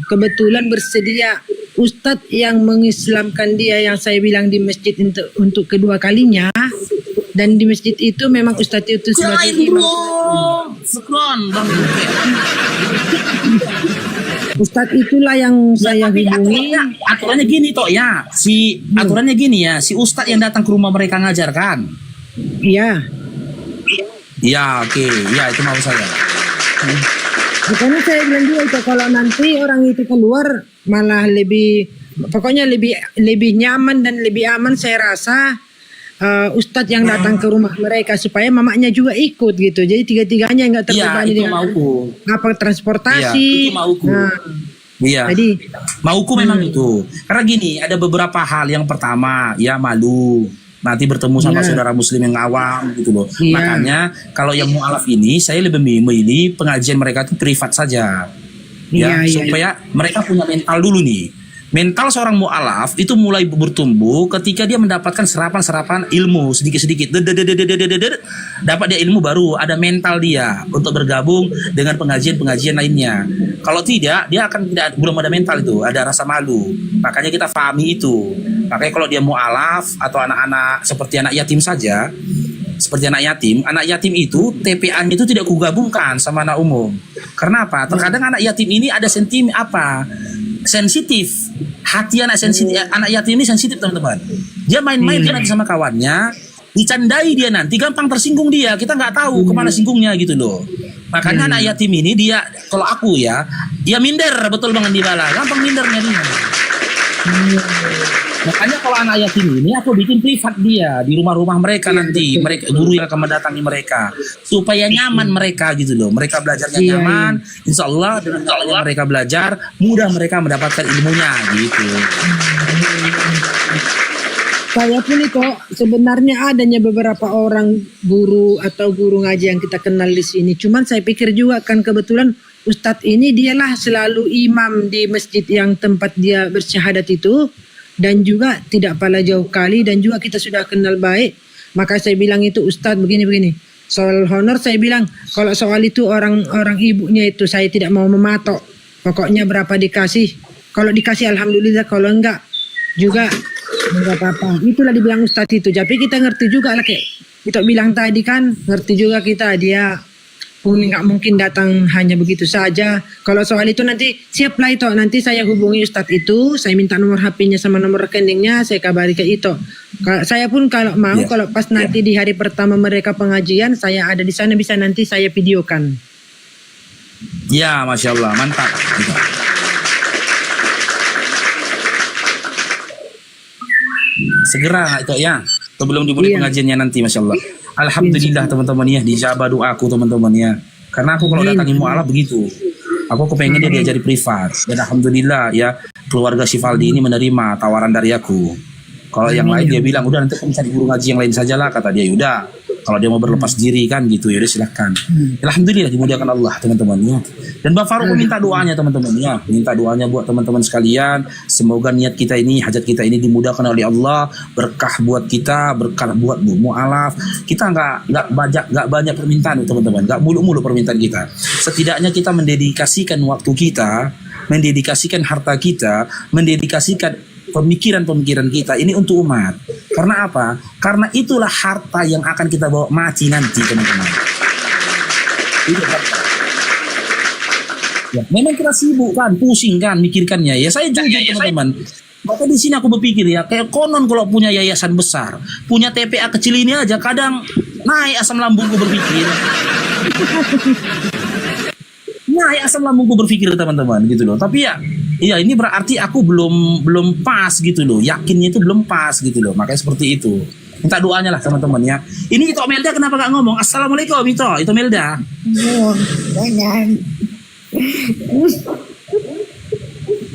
kebetulan bersedia Ustadz yang mengislamkan dia yang saya bilang di masjid untuk kedua kalinya, dan di masjid itu memang Ustadz itu sebagai imam. Ustadz itulah yang saya hubungi. Aturannya gini toh ya, aturannya gini ya, si Ustadz yang datang ke rumah mereka ngajarkan. Iya. Ya oke, ya itu mau saya. Makanya saya bilang juga itu kalau nanti orang itu keluar malah pokoknya lebih nyaman dan lebih aman saya rasa Ustadz yang datang ke rumah mereka supaya mamanya juga ikut gitu. Jadi tiga-tiganya nggak terbebani dengan transportasi. Iya, itu mauku. Iya. Jadi mauku memang itu. Karena gini, ada beberapa hal. Yang pertama, ya malu. Nanti bertemu sama saudara muslim yang awam gitu loh. Makanya kalau yang mu'alaf ini saya lebih memilih pengajian mereka itu privat saja. Supaya mereka punya mental dulu nih. Mental seorang mu'alaf itu mulai bertumbuh ketika dia mendapatkan serapan-serapan ilmu sedikit-sedikit. Dapat dia ilmu baru, ada mental dia untuk bergabung dengan pengajian-pengajian lainnya. Kalau tidak, dia akan belum ada mental itu, ada rasa malu. Makanya kita pahami itu. Makanya kalau dia mu'alaf atau anak-anak seperti anak yatim saja, seperti anak yatim itu TPA-nya itu tidak kugabungkan sama anak umum. Karena apa? Terkadang anak yatim ini ada sensitif. Hati anak sensitif, anak yatim ini sensitif teman-teman. Dia main-main dia nanti sama kawannya, dicandai dia nanti gampang tersinggung dia. Kita nggak tahu kemana singgungnya gitu loh. Makanya anak yatim ini dia, kalau aku ya, dia minder betul Bang Andi Bala, gampang mindernya dia. Makanya kalau anak yatim ini aku bikin privat dia di rumah-rumah mereka nanti, mereka guru yang akan mendatangi mereka supaya nyaman mereka gitu loh. Mereka belajarnya nyaman, insya Allah dengan caranya mereka belajar mudah mereka mendapatkan ilmunya gitu. Saya pun itu sebenarnya adanya beberapa orang guru atau guru ngaji yang kita kenal di sini. Cuman saya pikir juga kan kebetulan Ustadz ini dialah selalu imam di masjid yang tempat dia bersyahadat itu. Dan juga tidak pala jauh kali dan juga kita sudah kenal baik. Maka saya bilang itu Ustadz begini-begini. Soal honor saya bilang kalau soal itu orang ibunya itu saya tidak mau mematok. Pokoknya berapa dikasih. Kalau dikasih alhamdulillah, kalau enggak juga enggak apa-apa. Itulah dibilang Ustadz itu. Tapi kita ngerti juga lah kayak kita bilang tadi kan, ngerti juga kita dia pun nggak mungkin datang hanya begitu saja. Kalau soal itu nanti siaplah itu. Nanti saya hubungi Ustadz itu, saya minta nomor HP-nya sama nomor rekeningnya, saya kabari ke itu. Saya pun kalau mau, kalau pas nanti di hari pertama mereka pengajian, saya ada di sana bisa nanti saya videokan. Ya, Masya Allah, mantap. Segera itu ya, sebelum dimulai pengajiannya nanti, Masya Allah. Alhamdulillah teman-teman ya, dijabah doaku teman-teman ya. Karena aku kalau datangi mu'alaf begitu, aku kepengen dia diajari privat. Dan alhamdulillah ya, keluarga si Faldi ini menerima tawaran dari aku. Kalau yang lain dia bilang udah nanti kamu cari guru ngaji yang lain sajalah, kata dia. Udah, kalau dia mau berlepas diri kan gitu ya udah silahkan. Alhamdulillah dimuliakan Allah teman-teman ya. Dan Bang Farouk minta doanya teman-teman ya, minta doanya buat teman-teman sekalian. Semoga niat kita ini, hajat kita ini dimudahkan oleh Allah, berkah buat kita, berkah buat mu'alaf. Kita nggak banyak permintaan teman-teman, nggak mulu-mulu permintaan kita. Setidaknya kita mendedikasikan waktu kita, mendedikasikan harta kita, mendedikasikan pemikiran-pemikiran kita ini untuk umat. Karena apa? Karena itulah harta yang akan kita bawa mati nanti teman-teman. Itu harta. Ya, memang kita sibuk kan, pusing kan, mikirkannya. Ya saya jujur teman-teman. Maka di sini aku berpikir ya, kayak konon kalau punya yayasan besar, punya TPA kecil ini aja kadang naik asam lambungku berpikir. Naik asam lambungku berpikir teman-teman gitu loh. Tapi ya ini berarti aku belum pas gitu loh. Yakinnya itu belum pas gitu loh. Makanya seperti itu. Minta doanya lah teman-teman ya. Ini Ito Melda kenapa gak ngomong? Assalamualaikum Ito Melda.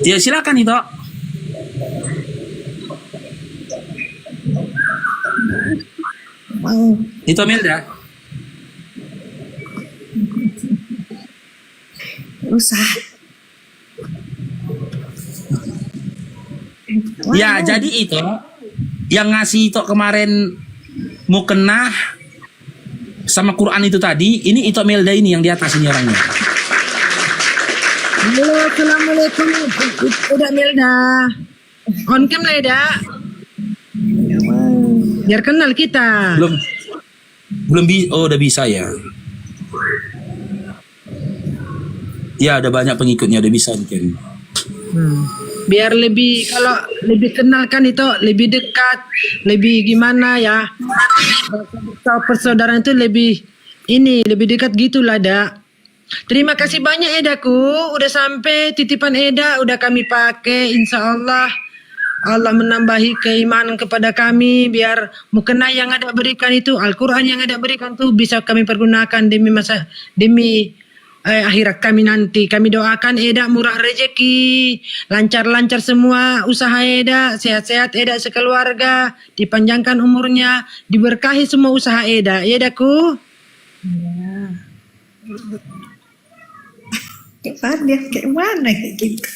Ya silakan Ito. Ito Melda. Usah. Ya jadi itu yang ngasih Ito kemarin mau kena sama Quran itu tadi, ini Ito Melda ini yang di atas ini orangnya. Halo, assalamualaikum. Udah Melda. On cam lah Eda. Biar kenal kita. Oh udah bisa ya. Ya udah banyak pengikutnya, udah bisa mungkin. Biar lebih, kalau lebih kenal kan itu lebih dekat, lebih gimana ya. Persaudaraan itu lebih dekat gitulah Eda. Terima kasih banyak Edaku, udah sampai titipan Eda, udah kami pakai, insya Allah Allah menambahi keimanan kepada kami, biar mukena yang ada berikan itu, Al-Quran yang ada berikan itu bisa kami pergunakan demi akhirat kami nanti. Kami doakan Eda murah rezeki, lancar-lancar semua usaha Eda, sehat-sehat Eda sekeluarga, dipanjangkan umurnya, diberkahi semua usaha Eda. Ya Edaku. Kayak mana kayak gitu?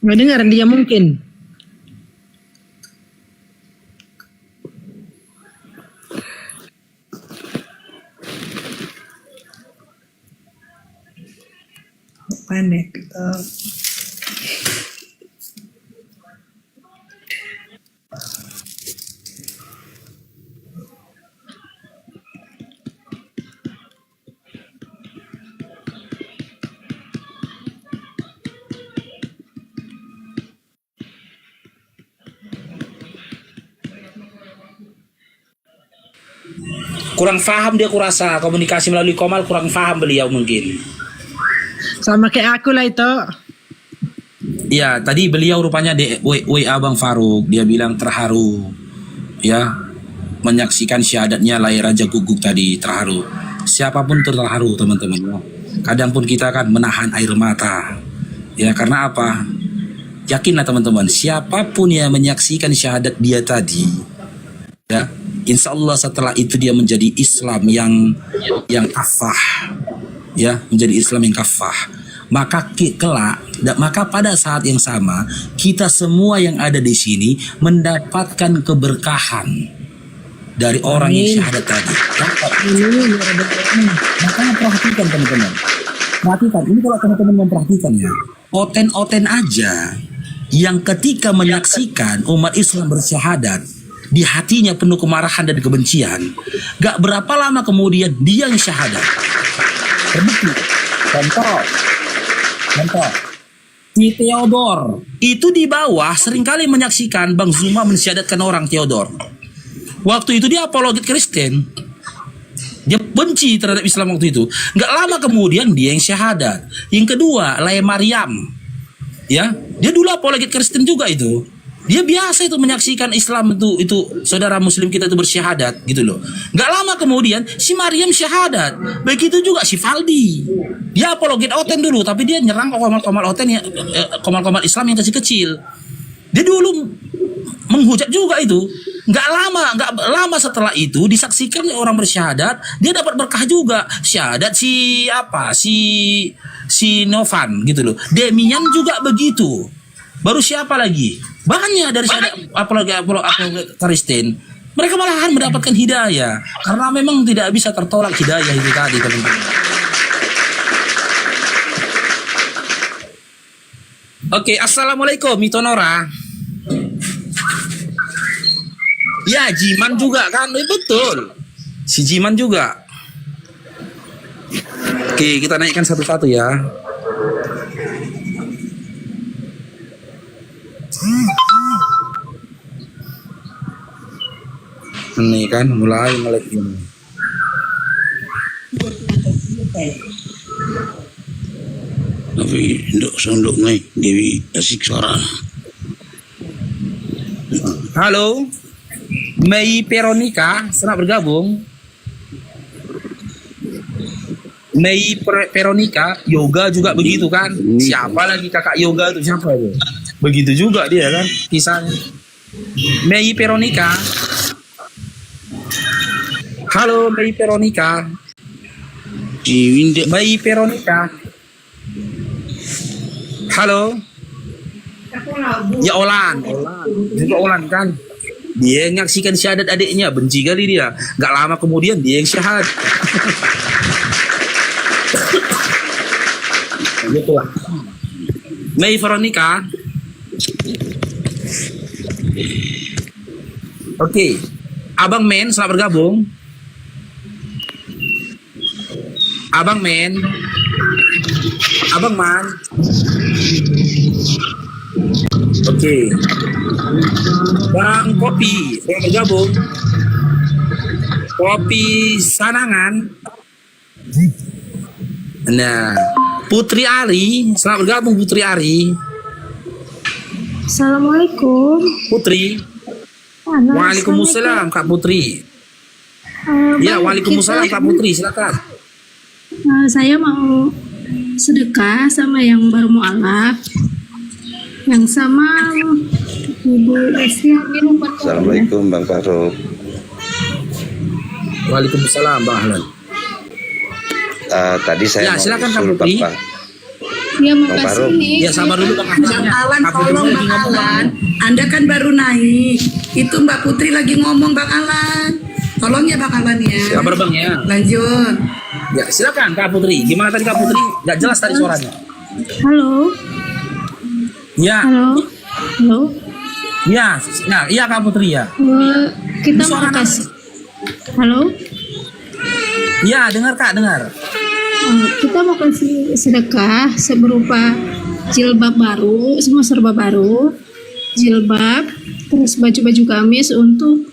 Nggak dengar dia mungkin. Panik. Kurang paham dia, kurasa komunikasi melalui Komal kurang paham beliau mungkin. Sama kayak aku lah itu. Ya, tadi beliau rupanya di WA Bang Faruk, dia bilang terharu, ya, menyaksikan syahadatnya Lai Raja Guguk tadi, terharu. Siapapun terharu teman-teman. Ya. Kadang pun kita akan menahan air mata, ya karena apa? Yakinlah teman-teman, siapapun yang menyaksikan syahadat dia tadi, ya, insya Allah setelah itu dia menjadi Islam yang kafah, ya, menjadi Islam yang kafah. Maka kelak, maka pada saat yang sama kita semua yang ada di sini mendapatkan keberkahan dari orang yang syahadat tadi. Makanya perhatikan teman-teman. Perhatikan, ini kalau teman-teman memperhatikan ya, oten-oten aja yang ketika menyaksikan umat Islam bersyahadat, di hatinya penuh kemarahan dan kebencian, gak berapa lama kemudian dia yang syahadat. Terbukti. Contoh, Ki Theodor itu di bawah seringkali menyaksikan Bang Zuma mensyahadatkan orang. Theodor waktu itu dia apologet Kristen, dia benci terhadap Islam waktu itu. Nggak lama kemudian dia yang syahadat. Yang kedua, Lai Maryam, ya, dia dulu apologet Kristen juga itu. Dia biasa itu menyaksikan Islam itu saudara Muslim kita itu bersyahadat gitu loh. Nggak lama kemudian si Maryam syahadat. Begitu juga si Faldi. Dia apologet Oten dulu, tapi dia nyerang komal-komal Oten ya, komal-komal Islam yang kecil-kecil. Dia dulu menghujat juga itu. Nggak lama setelah itu disaksikan orang bersyahadat, dia dapat berkah juga. Syahadat si Novan gitu loh. Demian juga begitu. Baru siapa lagi? Banyak dari apalagi Kristen. Mereka malahan mendapatkan hidayah karena memang tidak bisa tertolak hidayah itu tadi teman-teman. Oke, assalamualaikum Mitonora. Ya, Jiman juga kan? Betul. Si Jiman juga. Oke, kita naikkan satu-satu ya. Ini kan mulai melek ini. Tapi sondok nih Dewi asik suara. Halo, Mei Veronica, senang bergabung. Mei Veronica, yoga juga begitu kan? Siapa lagi kakak yoga itu siapa itu? Begitu juga dia kan kisahnya. Mei Veronica. Halo Mei Veronica. Mei Veronica. Halo. Ya Olan juga Olan kan. Dia yang nyaksikan syahadat adiknya, benci kali dia. Gak lama kemudian dia yang syahadat. Gitu lah. Mei Veronica. Oke. Abang Men selamat bergabung. Abang Men. Abang Man. Oke. Bang Kopi selamat bergabung. Kopi Sanangan. Nah, Putri Ari selamat bergabung Putri Ari. Assalamualaikum. Putri. Waalaikumsalam Kak Putri. Ya, waalaikumsalam Kak Putri, silakan. Saya mau sedekah sama yang baru mualaf, yang sama Ibu Desi Amin. Assalamualaikum Bang Faruk. Waalaikumsalam Bang Ahlan. Tadi saya Ya, silakan Kak Putri. Bapak. Ya, Bang makasih Faruk. nih. Ya, sabar dulu Bang Ahlan. Bang Alan, tolong Bang Alan. Anda kan baru naik. Itu Mbak Putri lagi ngomong Bang Alan. Tolong ya Bang Alan ya. Sabar Bang ya. Lanjut. Ya, silakan Kak Putri. Gimana tadi Kak Putri? Gak jelas tadi suaranya. Halo. Ya. Halo. Halo. Ya, nah, iya Kak Putri ya. Kita mau kasih. Halo. Ya, dengar Kak, dengar. Kita mau kasih sedekah berupa jilbab baru, semua serba baru, jilbab, terus baju-baju gamis untuk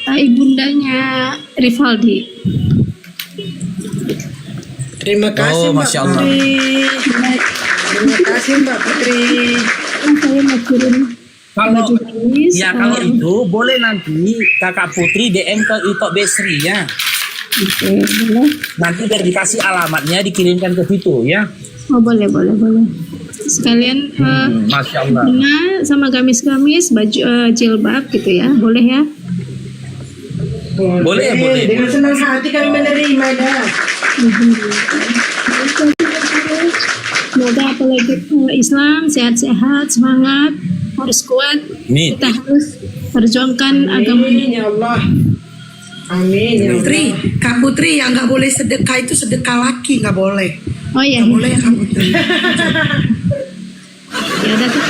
ibundanya Rivaldi. Terima kasih Oh, Mbak Masya Allah. Putri. Terima kasih Mbak Putri. Saya mau kirim Kalau baju gamis. ya kalau itu boleh nanti Kakak Putri DM ke Ito Besri ya. Oke, boleh. Nanti biar dikasih alamatnya dikirimkan ke situ ya. Oh, boleh. Sekalian Masya Allah. Bina sama gamis-gamis, baju jilbab gitu ya. Boleh ya? Boleh. Dengan senang hati kami menerima dah. Semoga apalagi Islam sehat-sehat, semangat, harus kuat. Amin. Kita harus perjuangkan agama Amin ini. ya Allah. Amin ya Allah. Putri, Kak Putri yang nggak boleh sedekah itu sedekah laki, nggak boleh. Oh iya, Nggak boleh ya Kak Putri. ya udah tuh.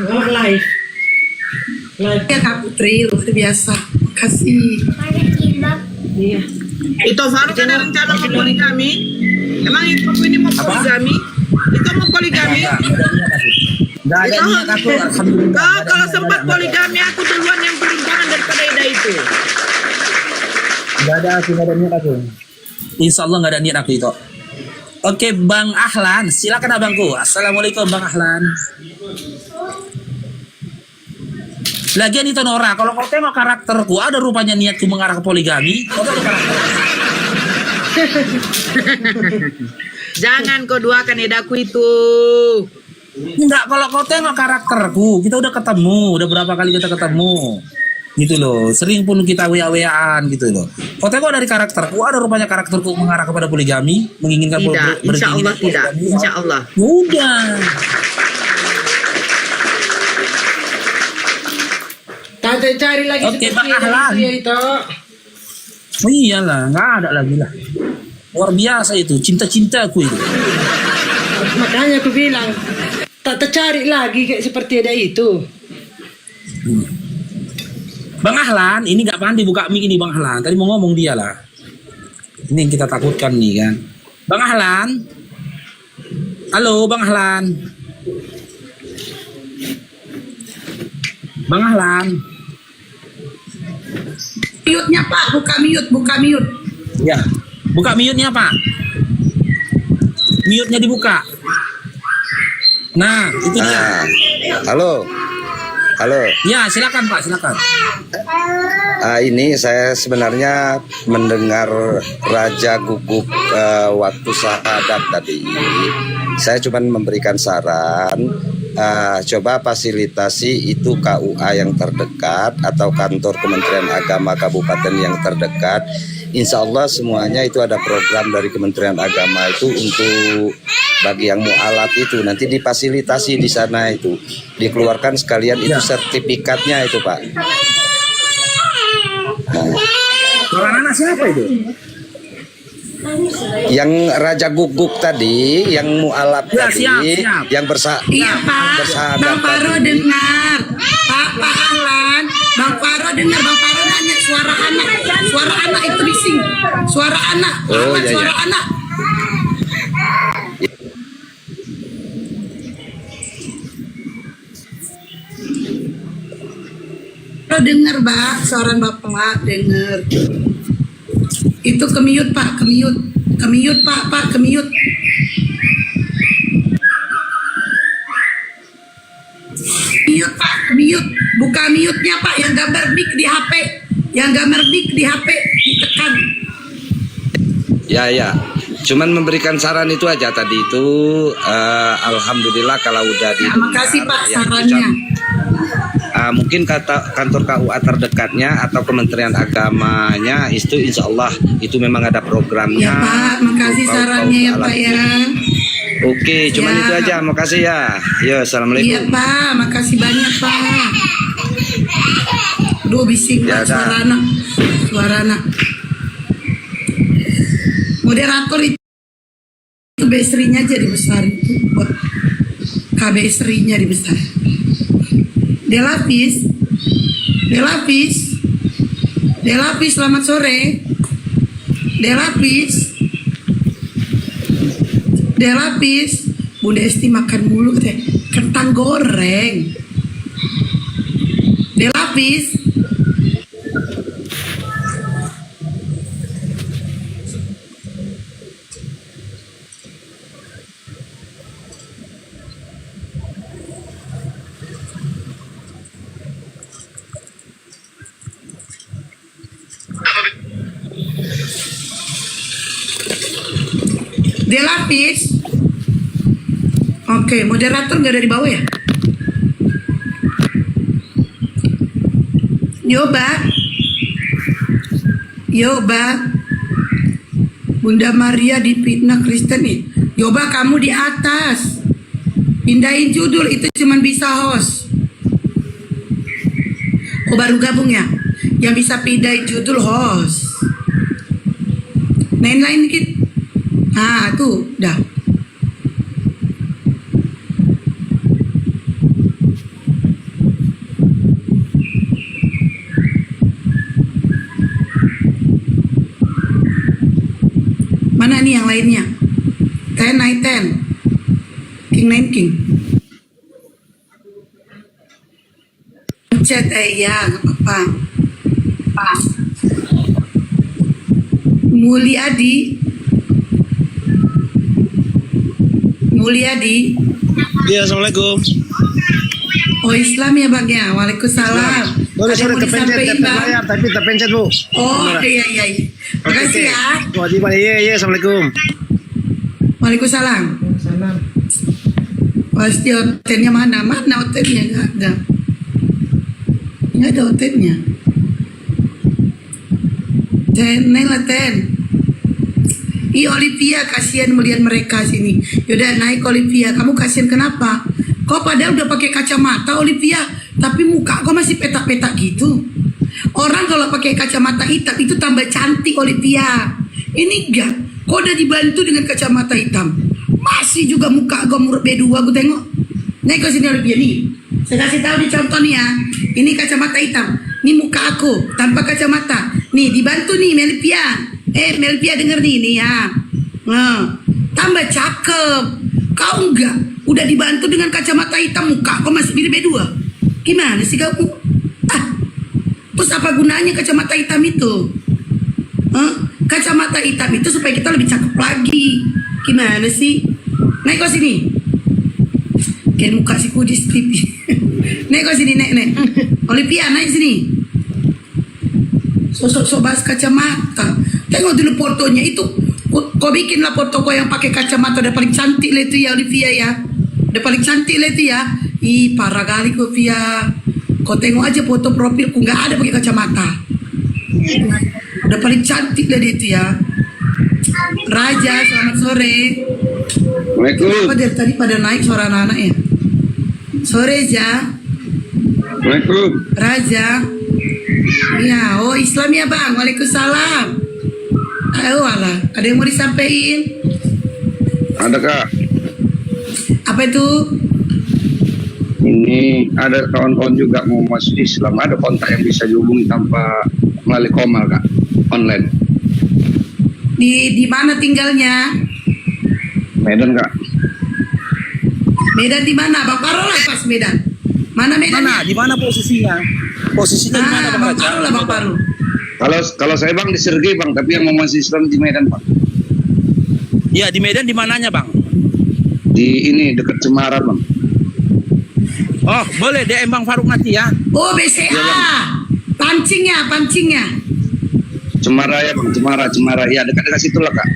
Oh, live. Ya Kak Putri, luar biasa. Kasih. Iya. Itu Faruk ada rencana mau poligami? Emang itu ini mau poligami? Itu mau poligami? Nggak ada Itu niat aku, alhamdulillah. kalau sempat poligami aku duluan yang perimbangan daripada Ida itu. Nggak ada niat aku. Insya Allah nggak ada niat aku itu. Oke, Bang Ahlan, silakan abangku. Assalamualaikum Bang Ahlan. Lagian itu Nora, kalau kau tengok karakterku, ada rupanya niatku mengarah ke poligami. Kau tahu karakter. Jangan kau duakan Idaku itu. Enggak, kalau kau tengok karakterku, kita udah ketemu, udah berapa kali kita ketemu. Gitu loh, sering pun kita WA-WAan gitu loh. Kau tengok dari karakterku, ada rupanya karakterku mengarah kepada poligami, menginginkan Tidak, insya Allah berkeinginan tidak. poligami. Insya Allah. Udah. Tante cari lagi Oke, seperti Bang Ahlan. itu ya itu. Oh iyalah, nggak ada lagi lah. Luar biasa itu, cinta-cintaku itu. Makanya aku bilang, tak tercari lagi kayak seperti ada itu. Bang Ahlan, ini nggak pandai buka mic ini Bang Ahlan. Tadi mau ngomong dia lah. Ini yang kita takutkan nih kan. Bang Ahlan. Halo Bang Ahlan. Bang Ahlan. Mute-nya Pak, buka mute. Ya, buka mute-nya Pak. Mute-nya dibuka. Nah, itu dia. Halo. Ya, silakan Pak, silakan. Ini saya sebenarnya mendengar Raja Guguk waktu syahadat tadi. Saya cuma memberikan saran, coba fasilitasi itu KUA yang terdekat atau kantor Kementerian Agama Kabupaten yang terdekat. Insya Allah semuanya itu ada program dari Kementerian Agama itu untuk bagi yang mualaf itu nanti difasilitasi di sana itu dikeluarkan sekalian itu sertifikatnya itu Pak. Suara anak siapa itu? Yang Raja Guguk tadi, yang mualaf Ya, tadi, siap. yang Iya Pak, bersahadat Bang Faro tadi. dengar. Pak Ahlan, Bang Faro dengar. Bang Faro nanya suara anak itu bising. Suara anak, Oh, Ahlan, iya, suara iya. anak. Faro dengar Mbak, suara Bapak dengar. Itu kemiut Pak, kemiut Pak, kemiut. Mute Pak, mute. Buka mute-nya Pak, yang gambar mic di HP. Yang gambar mic di HP ditekan. Ya. Cuman memberikan saran itu aja tadi itu. Alhamdulillah kalau udah Ya, didengar, makasih Pak yang sarannya. mungkin kantor KUA terdekatnya atau Kementerian Agamanya itu insya Allah itu memang ada programnya. Ya Pak, makasih untuk sarannya ya kaum Pak ya. Oke, cuman Ya. itu aja. Makasih ya. Yo, assalamualaikum. Iya Pak, makasih banyak Pak. Duh bising Ya, Pak, suara anak. Moderator itu BSRI-nya jadi besar itu buat KBSRI-nya dibesar. Delapis, selamat sore. Delapis, Bunda Esti makan mulu katanya. Kentang goreng. Hafiz. Dia lapis. Oke, moderator nggak dari bawah ya? Yoba. Bunda Maria difitnah Kristen nih. Yoba kamu di atas. Pindahin judul itu cuman bisa host. Oh baru gabung ya? Yang bisa pindahin judul host. Lain dikit. Ah tuh, dah. Mana nih yang lainnya? 10 naik 10. King 9 king. Chat ya, gak apa-apa. Mulyadi. Iya, assalamualaikum. Oh Islam ya bang ya, waalaikumsalam. Boleh Ada sore yang mau terpencet, disampaikan, Bang? layar tapi terpencet bu. Oh iya. Makasih ya. Kewajiban, iya, assalamualaikum. Waalaikumsalam. Pasti hotelnya mana? Mana hotelnya? Nggak ada hotelnya. Ten. Olivia, kasihan melihat mereka sini. Yaudah naik Olivia. Kamu kasihan kenapa? Kau padahal udah pakai kacamata Olivia, tapi muka kau masih petak-petak gitu. Orang kalau pakai kacamata hitam itu tambah cantik Olivia. Ini enggak. Kau udah dibantu dengan kacamata hitam, masih juga muka kau murut B2. Gue tengok. Naik kau sini Olivia nih. Saya kasih tahu di contoh nih ya. Ini kacamata hitam. Ini muka aku tanpa kacamata. Nih dibantu nih Melvia. Melvia denger nih ya. Nah, tambah cakep. Kau enggak. Udah dibantu dengan kacamata hitam, muka kau masih mirip B2. Gimana sih kau? Terus apa gunanya kacamata hitam itu? Kacamata hitam itu supaya kita lebih cakep lagi. Gimana sih? Naik kau sini. Kayak muka si Kudis pipi. Naik kau sini, naik. Olivia naik sini. Sosok bahas kacamata. Tengok dulu fotonya itu. Kau bikinlah foto kau yang pakai kacamata. Udah paling cantik lah itu ya Olivia ya. Udah paling cantik lah itu ya. Ih parah kali kau Via. Kau tengok aja foto profilku, nggak ada pakai kacamata. Udah paling cantik lah dia itu ya. Raja, selamat sore. Waalaikumsalam. Kenapa dari tadi pada naik suara anak-anak ya? Sore Ja. Waalaikumsalam. Raja. Iya, oh Islam ya bang. Waalaikumsalam. Oh alah, ada yang mau disampaikan? Ada kak. Apa itu? Ini ada kawan-kawan juga mau masuk Islam. Ada kontak yang bisa dihubungi tanpa melalui komal kak, online. Di mana tinggalnya? Medan kak. Medan di mana? Bang Paro lah pas Medan. Mana Medan? Di mana posisinya? Posisinya di mana Bang Bang Raja? Paro lah Bang Paro. Kalau saya bang di Sergei bang, tapi yang mau masuk Islam di Medan bang. Ya di Medan di mananya Bang? Di ini dekat Cemara bang. Oh boleh DM Bang Faruk nanti ya. Oh BCA. Pancingnya. Cemara ya bang, Cemara. Ya dekat-dekat situ lah kak.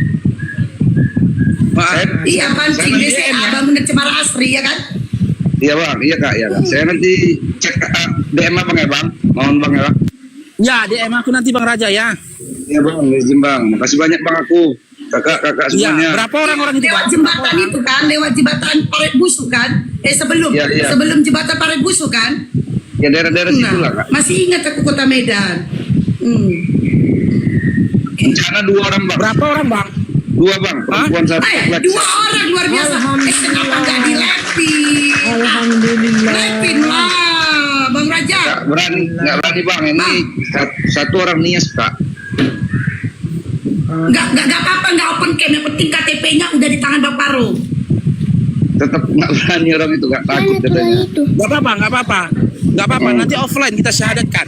Iya pancing saya BCA. ya. Bangunan Cemara Asri ya kan? Iya bang, iya kak. Saya nanti cek DM abang ya bang. Mohon bang ya bang. Ya DM aku nanti Bang Raja ya. Iya bang, izin bang. Makasih banyak bang aku. Kakak Ya semuanya. berapa orang itu Lewat Bang? jembatan itu kan, lewat jembatan Paret Busu kan? Sebelum Iya. sebelum jembatan Paret Busu kan? Ya daerah-daerah situ lah kak. Masih ingat aku kota Medan. Rencana 2 orang bang. Berapa orang Bang? 2 bang, perempuan 1 laki. 2 orang luar biasa. Kenapa nggak dilepin? Alhamdulillah. Lepin lah, Bang Raja. Nggak berani bang. Ini satu orang nias kak. Nggak apa-apa, nggak open cam. Yang penting KTP-nya udah di tangan Bang Paro. tetap nggak berani orang itu, nggak takut katanya. Nggak apa-apa. Nanti offline kita syahadatkan.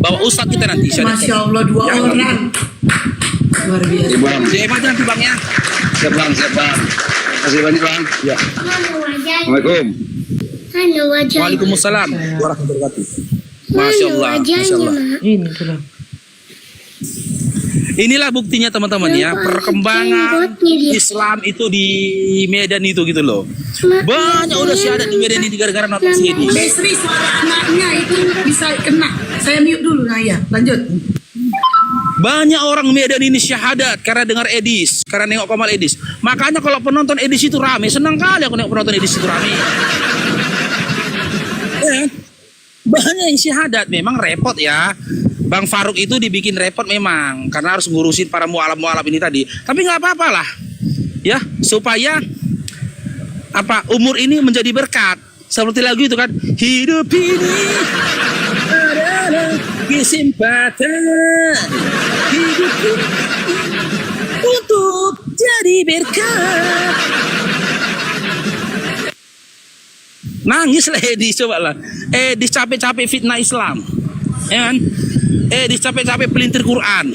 Bawa ustadz kita nanti syahadatkan. Masya Allah, 2 orang. Luar biasa. Iya, Bang. Siapa aja nanti bang ya? Siap bang. Terima kasih banyak bang. Ya. Assalamualaikum. Waalaikumsalam warahmatullahi wabarakatuh. Masya Allah. Ini sudah. Inilah buktinya teman-teman ya, perkembangan Islam itu di Medan itu gitu loh. Banyak udah syahadat di Medan ini gara-gara nonton si Edis. Besri suara anaknya itu bisa kena. Saya mute dulu Naya. Lanjut. Banyak orang Medan ini syahadat karena dengar Edis, karena nengok Kamal Edis. Makanya kalau penonton Edis itu rame, senang kali aku nengok penonton Edis itu rame. Ya, banyak yang syahadat, memang repot ya. Bang Faruk itu dibikin repot memang karena harus ngurusin para mualaf ini tadi. Tapi nggak apa-apa lah, ya supaya umur ini menjadi berkat. Seperti lagu itu kan, hidup ini adalah kesempatan hidup ini untuk jadi berkat. Nangis lah Edis, coba lah. Edis capek-capek fitnah Islam, ya kan? Edis capek-capek pelintir Quran.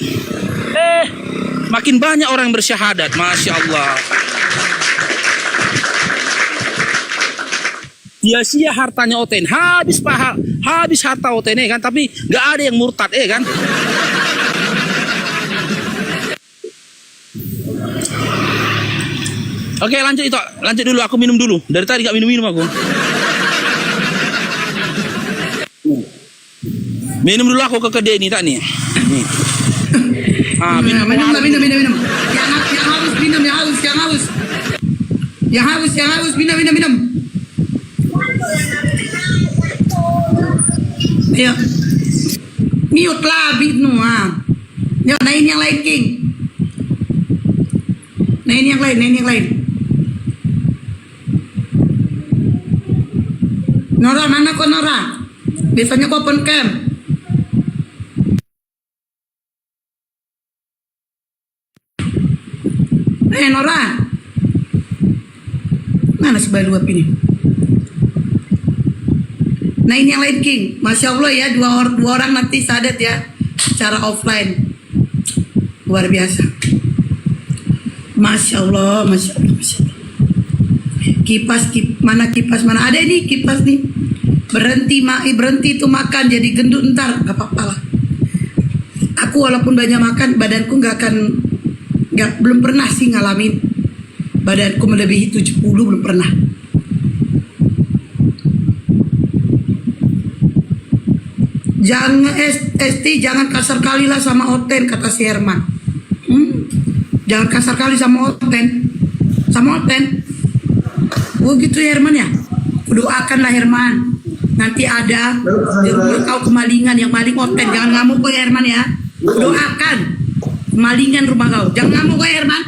Makin banyak orang yang bersyahadat, Masya Allah. Sia-sia hartanya Oten, habis harta Oten kan, tapi nggak ada yang murtad kan. Oke lanjut dulu, aku minum dulu. Dari tadi nggak minum aku. Minum dulu aku ke kedai ini tak nih. Nih. Minum. Yang haus, minum. Ayo. Mute lah Binu Ya, naik yang lain King. Naik yang lain. Nora, mana kau Nora? Biasanya kau open cam. Nora. Mana sebelah dua ini? Nah ini yang lain King. Masya Allah ya, dua orang nanti sadat ya, secara offline. Luar biasa. Masya Allah. Kipas mana ada ini kipas nih. Berhenti itu makan jadi gendut ntar, gak apa-apa lah. Aku walaupun banyak makan, badanku belum pernah sih ngalamin badanku melebihi 70, belum pernah. Jangan kasar kali lah sama Oten, kata si Herman. Jangan kasar kali sama Oten. Oh gitu ya Herman ya. Doakanlah Herman. Nanti ada di rumah kau kemalingan, yang maling Oten. Jangan ngamuk kau Herman ya. Doakan kemalingan rumah kau. Jangan ngamuk kau Herman.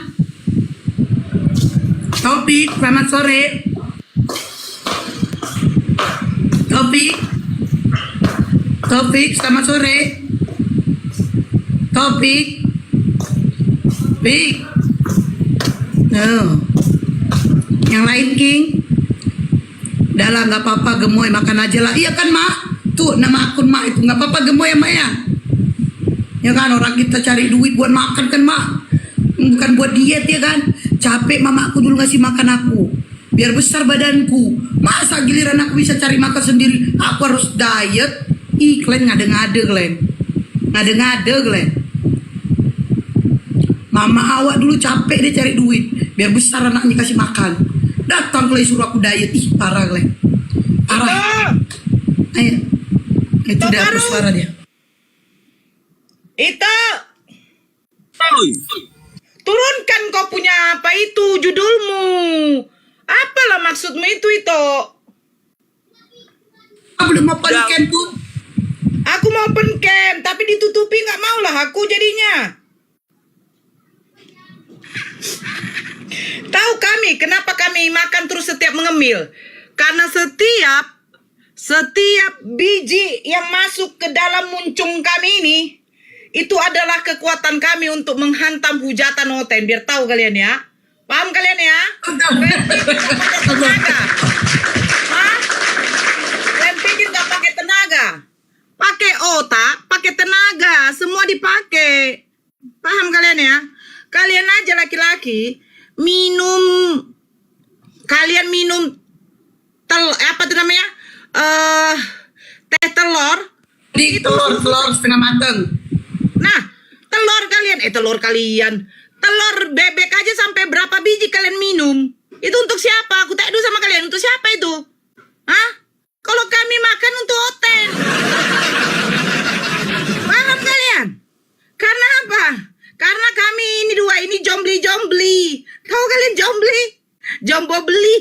Topik, selamat sore. Topik, selamat sore. Topik. No. Yang lain King. Udah lah, gak apa-apa, gemoy makan aja lah. Iya kan Mak? Tuh nama akun Mak itu. Gak apa-apa gemoy ya Mak ya. Ya kan, orang kita cari duit buat makan kan Mak. Bukan buat diet ya kan. Capek mamaku dulu ngasih makan aku biar besar badanku. Masa giliran aku bisa cari makan sendiri, aku harus diet. Glenn ngade-ngade Glenn. Mama awak dulu capek deh cari duit biar besar anaknya kasih makan. Datang Glenn suruh aku diet. Parah Glenn. Parah. Ayo. Itu udah hapus suara dia. Itu turunkan kau punya apa itu judulmu. Apalah maksudmu itu? Aku belum mau open cam tuh. Aku mau open cam, tapi ditutupi nggak mau lah aku jadinya. Tahu kenapa kami makan terus setiap mengemil? Karena setiap biji yang masuk ke dalam muncung kami ini, itu adalah kekuatan kami untuk menghantam hujatan Oten. Biar tahu kalian ya. Paham kalian ya? Kalian pikir nggak pakai tenaga? Hah? Kalian pikir nggak pakai tenaga? Pakai otak, pakai tenaga, semua dipakai. Paham kalian ya? Kalian aja laki-laki kalian minum apa tuh namanya? Teh telur. Di telur setengah mateng. Nah, telur bebek aja sampai berapa biji kalian minum? Itu untuk siapa? Aku tanya dulu sama kalian, untuk siapa itu? Hah? Kalau kami makan untuk hotel. Paham kalian? Karena apa? Karena kami ini dua ini jombli. Tahu kalian jombli? Jombo beli.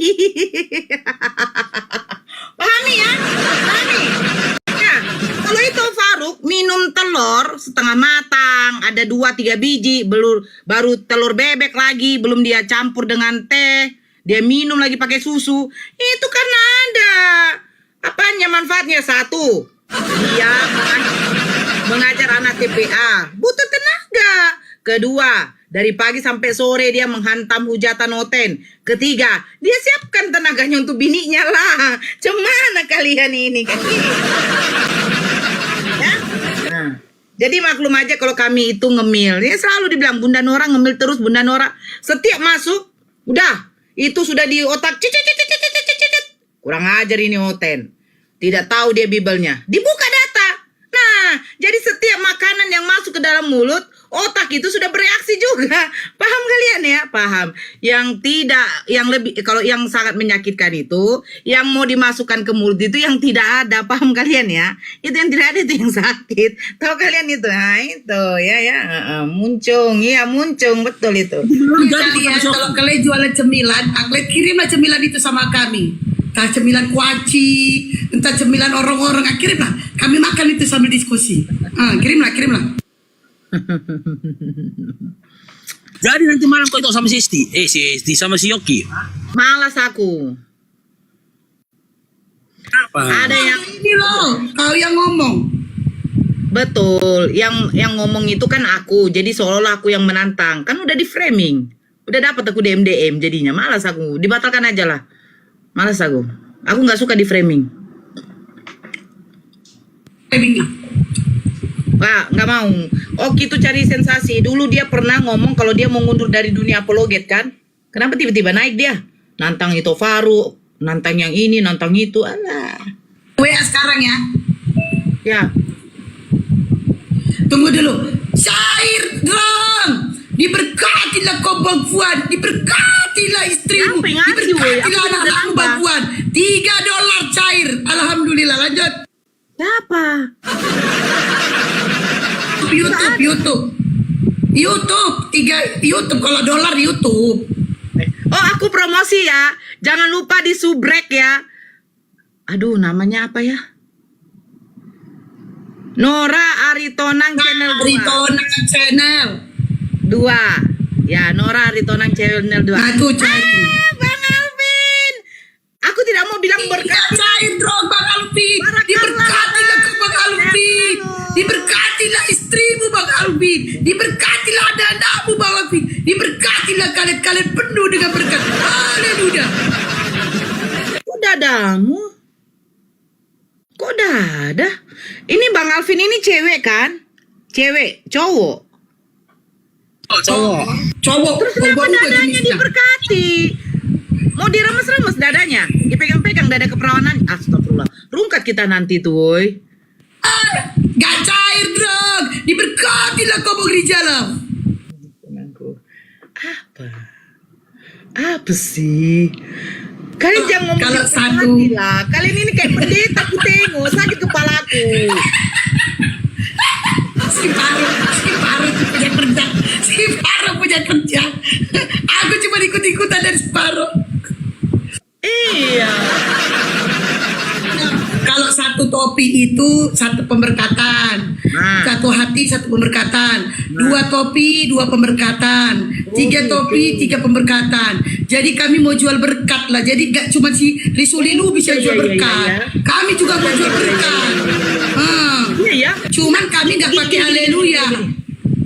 Pahami ya? Pahami? Ya, kalau itu Faruk minum telur setengah matang, ada 2-3 biji, baru telur bebek lagi, belum dia campur dengan teh, dia minum lagi pakai susu. Itu karena ada apanya manfaatnya? Satu, dia mengajar anak TPA, butuh tenaga. Kedua, dari pagi sampai sore dia menghantam hujatan Oten. Ketiga, dia siapkan tenaganya untuk bininya lah. Cemana kalian ini kan? Ya? Nah, jadi maklum aja kalau kami itu ngemil. Dia selalu dibilang Bunda Nora ngemil terus, Bunda Nora. Setiap masuk, udah itu sudah di otak. Kurang ajar ini Oten. Tidak tahu dia bibelnya. Dibuka data. Nah, jadi setiap makanan yang masuk ke dalam mulut, otak itu sudah bereaksi juga. Paham kalian ya? Paham. Yang tidak, yang lebih, kalau yang sangat menyakitkan itu, yang mau dimasukkan ke mulut itu yang tidak ada. Paham kalian ya? Itu yang tidak ada itu yang sakit. Tahu kalian itu? Nah itu muncung. Iya muncung, betul itu. Kalian kalau kalian jualan cemilan, kalian kirimlah cemilan itu sama kami. Entah cemilan kuaci, entah cemilan orang-orang, kirimlah. Kami makan itu sambil diskusi. Kirimlah. Jadi nanti malam kau itu sama si Isti sama si Yoki. Malas aku. Apa? Ada yang Ini loh, kau yang ngomong. betul, yang ngomong itu kan aku. Jadi seolah-olah aku yang menantang. Kan udah di framing. Udah dapat aku DM jadinya. Malas aku. Dibatalkan aja lah. Malas aku. Aku nggak suka di framing. Pak, nggak mau. Oki itu cari sensasi. Dulu dia pernah ngomong kalau dia mau mundur dari dunia apologet kan. Kenapa tiba-tiba naik dia? Nantang itu Faruk, nantang yang ini, nantang itu. Alah. WA sekarang ya. Ya. Tunggu dulu. Syair dong. Diberkatilah kau Bang Fuad. Diberkatilah istrimu. Apa yang ngaji, woy? Diberkatilah Aku anak-anakmu nambah. Bang Fuad. $3 cair. Alhamdulillah, lanjut. Siapa? YouTube kalau dolar YouTube. Oh, aku promosi ya. Jangan lupa di subrek ya. Aduh, namanya apa ya? Nora Aritonang channel 2. Aritonang channel 2. Ya, Nora Aritonang channel 2. Aku cair. Bang Alvin. Aku tidak mau bilang berkat. Cair dong Bang Alvin. Diberkatilah kau Bang Alvin. Diberkatilah istrimu Bang Alvin. Diberkatilah anak-anakmu Bang Alvin. Diberkatilah kalian penuh dengan berkat. Haleluya. Kok dadamu? Kok dada? Ini Bang Alvin ini cewek kan? Cewek, cowok. Cowok. Terus kenapa dadanya diberkati? Mau diremes-remes dadanya? Dipegang-pegang dada keperawanan? Astagfirullah. Rungkat kita nanti tuh, woy. Gak cair dong. Diberkatilah kau Bang Rijal. Apa sih? Kalian jangan ngomong kalau yang satu- hati lah. Kalian ini kayak pendeta aku tengok. Sakit kepalaku. Si Paro punya kerja. Aku cuma ikut-ikutan dari Paro. Iya. Kalau satu topi itu satu pemberkatan, satu hati satu pemberkatan, 2 topi 2 pemberkatan, 3 topi 3 pemberkatan. Jadi kami mau jual berkat lah. Jadi gak cuma si Risulilu bisa jual berkat, kami juga mau jual berkat. Iya ya. Cuman kami gak pakai haleluya.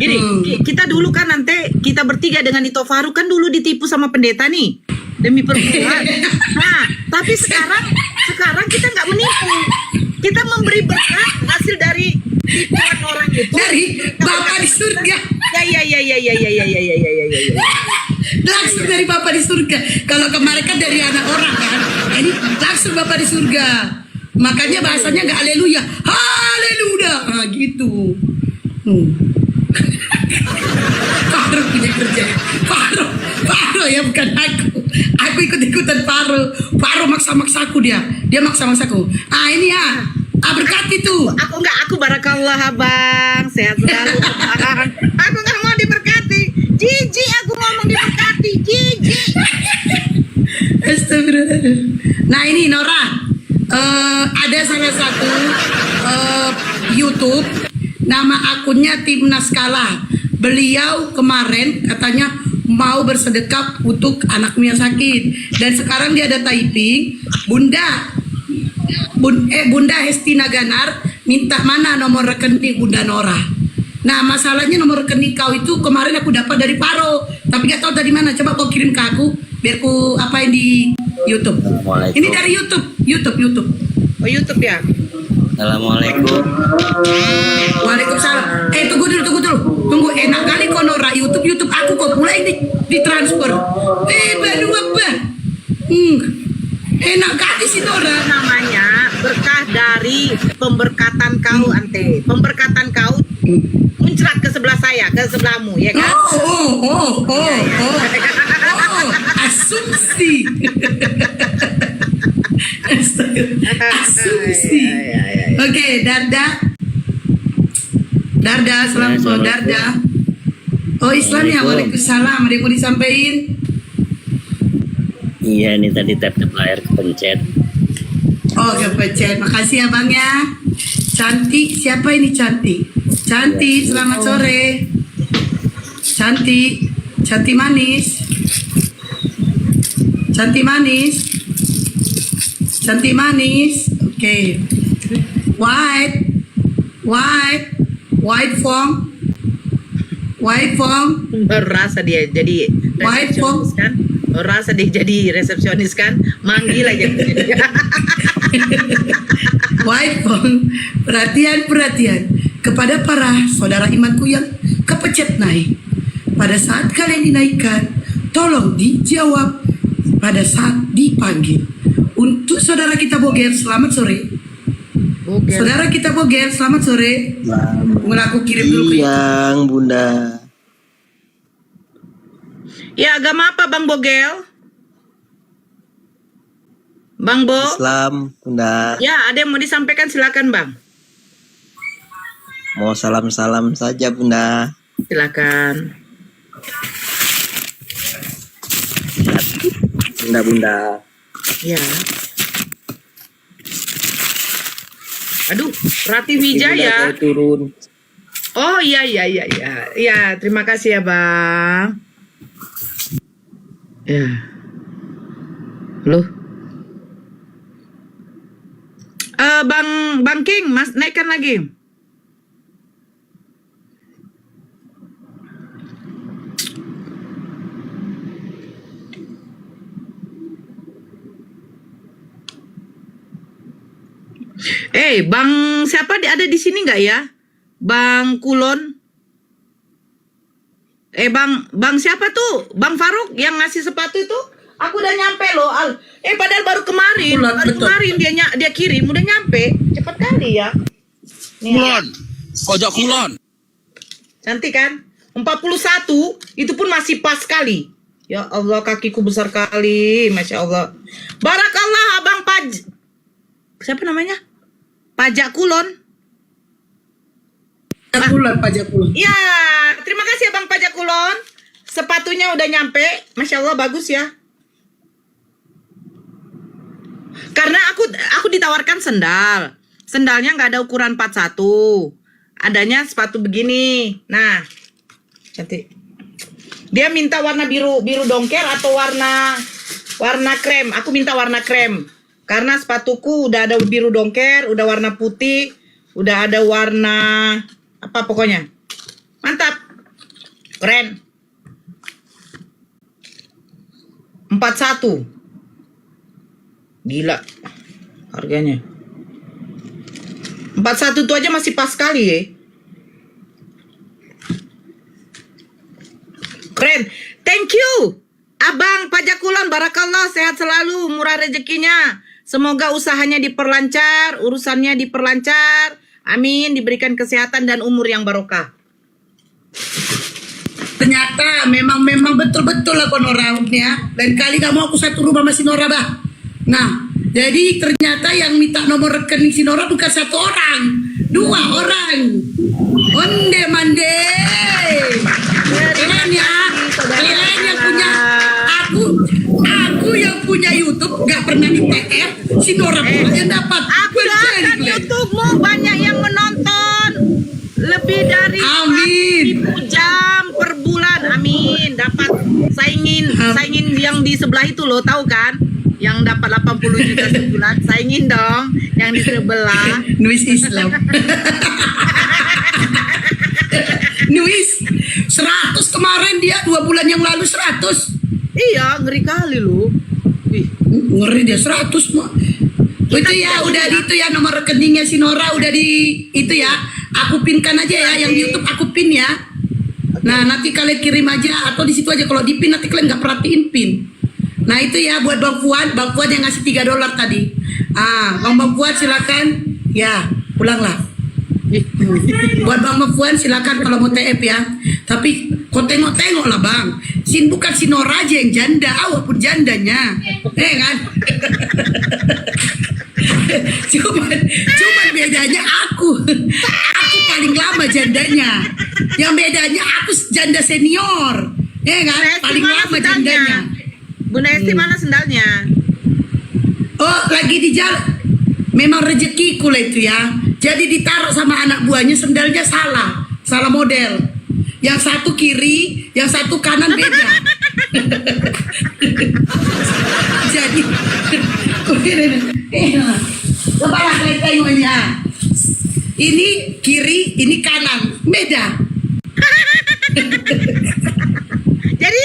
Gini, kita dulu kan nanti kita bertiga dengan Ito Faruk kan dulu ditipu sama pendeta nih demi perempuan. Nah, tapi sekarang kita nggak menipu. Kita memberi berkat hasil dari tipuan orang itu. Dari Bapa di surga. Ya. Langsung dari Bapa di surga. Kalau kemarin kan dari anak orang kan. Ini langsung Bapa di surga. Makanya bahasanya nggak haleluya. Haleluya. Nah, gitu. Faro punya kerja. Faro ya, bukan aku. Aku ikut-ikutan Faro maksa-maksaku dia. Dia maksa-maksaku. Ah, ini ya. Berkat itu. Aku barakallah abang, sehat selalu abang. Aku nggak mau diberkati, jijik aku ngomong diberkati, jijik. Astagfirullah. Nah ini Nora, ada salah satu YouTube, nama akunnya Timnas Kala. Beliau kemarin katanya mau bersedekah untuk anaknya sakit, dan sekarang dia ada typing, Bunda Hestina Ganar minta mana nomor rekening Bunda Nora. Nah masalahnya nomor rekening kau itu kemarin aku dapat dari Paro, tapi gak tahu dari mana. Coba kau kirim ke aku biar ku apain di YouTube. Ini dari YouTube. Oh YouTube ya. Assalamualaikum. Waalaikumsalam. Tunggu dulu. Enak kali kau Nora YouTube aku kok mulai di transfer. Baru apa? Enak kali sih Nora. Namanya berkah dari pemberkatan kau ante. Pemberkatan kau muncrat ke sebelah saya, ke sebelahmu, ya kan? Asumsi. Oke, Darda, selamat sore Darda. Oh Islam ya, waalaikumsalam. Ada yang mau disampaikan? Iya, ini tadi tap layar kepencet. Oh, kepencet. Makasih ya Bang ya. Cantik, siapa ini Cantik? Cantik, selamat sore. Cantik manis. Oke. White form. Baru rasa dia jadi resepsionis kan? Baru rasa dia jadi resepsionis kan? Manggil aja. White form. Perhatian kepada para saudara imanku yang kepecet naik. Pada saat kalian dinaikkan, tolong dijawab pada saat dipanggil. Untuk saudara kita Boger, selamat sore. Saudara kita Boger, selamat sore. Aku kirim dulu ke Yang Bunda. Ya, agama apa Bang Bogel? Bang Bo? Islam, Bunda. Ya, ada yang mau disampaikan, silakan Bang. Mau salam-salam saja, Bunda. Silakan. Bunda. Ya. Aduh, Rati Wijaya. Turun. Oh iya. Ya, terima kasih ya Bang. Ya. Loh. Bang King, Mas naikkan lagi. Bang siapa ada di sini nggak ya? Bang Kulon. Bang siapa tuh? Bang Faruk yang ngasih sepatu itu? Aku udah nyampe loh. Padahal baru kemarin. Kemarin dia kirim udah nyampe. Cepat kali ya. Kulon. Pojok Kulon. Cantik kan? 41 itu pun masih pas kali. Ya Allah, kakiku besar kali. Masya Allah. Barakallah Abang siapa namanya? Pajak Kulon. Pajak Kulon. Ya, terima kasih Abang Pajak Kulon. Sepatunya udah nyampe. Masya Allah, bagus ya. Karena aku ditawarkan sendal. Sendalnya nggak ada ukuran 41. Adanya sepatu begini. Nah, cantik. Dia minta warna biru dongker atau warna krem. Aku minta warna krem. Karena sepatuku udah ada biru dongker, udah warna putih, udah ada warna apa pokoknya. Mantap. Keren. 41. Gila harganya. 41 tuh aja masih pas sekali ya. Keren. Thank you Abang Pajakulan, barakallah, sehat selalu, murah rezekinya. Semoga usahanya diperlancar, urusannya diperlancar. Amin, diberikan kesehatan dan umur yang barokah. Ternyata memang betul-betul lah Norautnya. Lain kali kamu aku satu rumah sama si Nora bah. Nah, jadi ternyata yang minta nomor rekening si Nora bukan satu orang, 2 orang. Onde mande. Keren ya. Kalian yang punya aku yang punya YouTube gak pernah di TR, si Nora yang dapat. Aku doakan YouTube-mu banyak yang menonton, lebih dari 1.000 jam per bulan. Amin. Dapat saingin yang di sebelah itu loh, tahu kan? Yang dapat 80 juta sebulan, saingin dong yang di sebelah. Nuis Islam. Nuis 100 kemarin dia 2 bulan yang lalu 100. Iya, ngeri kali lu. Ngeri dia 100 mah. Itu ya udah di itu ya nomor rekeningnya si Nora udah di itu ya. Aku pinkan aja ya yang di YouTube aku pin ya. Nah, nanti kalian kirim aja atau di situ aja, kalau di pin nanti kalian nggak perhatiin pin. Nah, itu ya buat Bang Fuad yang ngasih $3 tadi. Bang Fuad silakan. Ya, pulanglah. Buat Bang Fuad silakan kalau mau TF ya. Tapi kau tengok lah Bang. Bukan si Nora aja yang janda, awak pun jandanya. Kan? Cuman bedanya aku paling lama jandanya. Yang bedanya aku janda senior. Kan? Paling lama jandanya. Bunda Esti mana sendalnya? Oh, lagi di jalan. Memang rezekiku lah itu ya. Jadi ditaruh sama anak buahnya, sendalnya salah model. Yang satu kiri, yang satu kanan beda. Jadi, cobalah kalian tengoknya. Ini kiri, ini kanan, beda. Jadi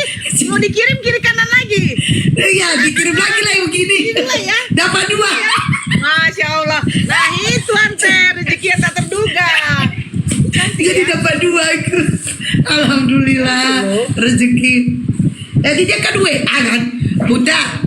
mau dikirim kiri kanan lagi? Iya, dikirim lagi lah yang begini. Ya. Dapat 2. Masya Allah. Nah itu ante rezeki yang tak terduga. Jadi dapat 2 aku. Alhamdulillah rezeki. Jadi dia kan WA kan.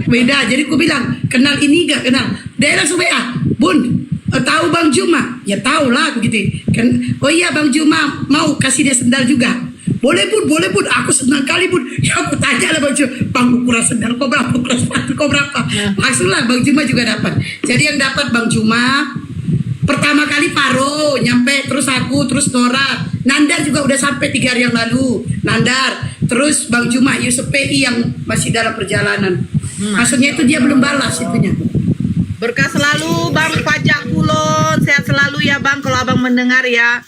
Beda. Jadi aku bilang kenal ini gak kenal. Dia langsung WA. Bun, tahu Bang Juma? Ya tahu lah begitu. Kan, oh iya Bang Juma mau kasih dia sendal juga. Boleh bun, aku senang kali bun. Ya aku tanya lah Bang Juma, Bang ukuran sendal kau berapa, ukuran sepatu kau berapa. Langsung lah Bang Juma juga dapat. Jadi yang dapat Bang Juma pertama kali Paro nyampe, terus aku, terus Nora, Nandar juga udah sampai 3 hari yang lalu. Nandar, terus Bang Juma, Yusuf PI yang masih dalam perjalanan. Maksudnya itu dia belum balas itunya. Berkah selalu Bang Pajakulan, sehat selalu ya Bang. Kalau Abang mendengar ya,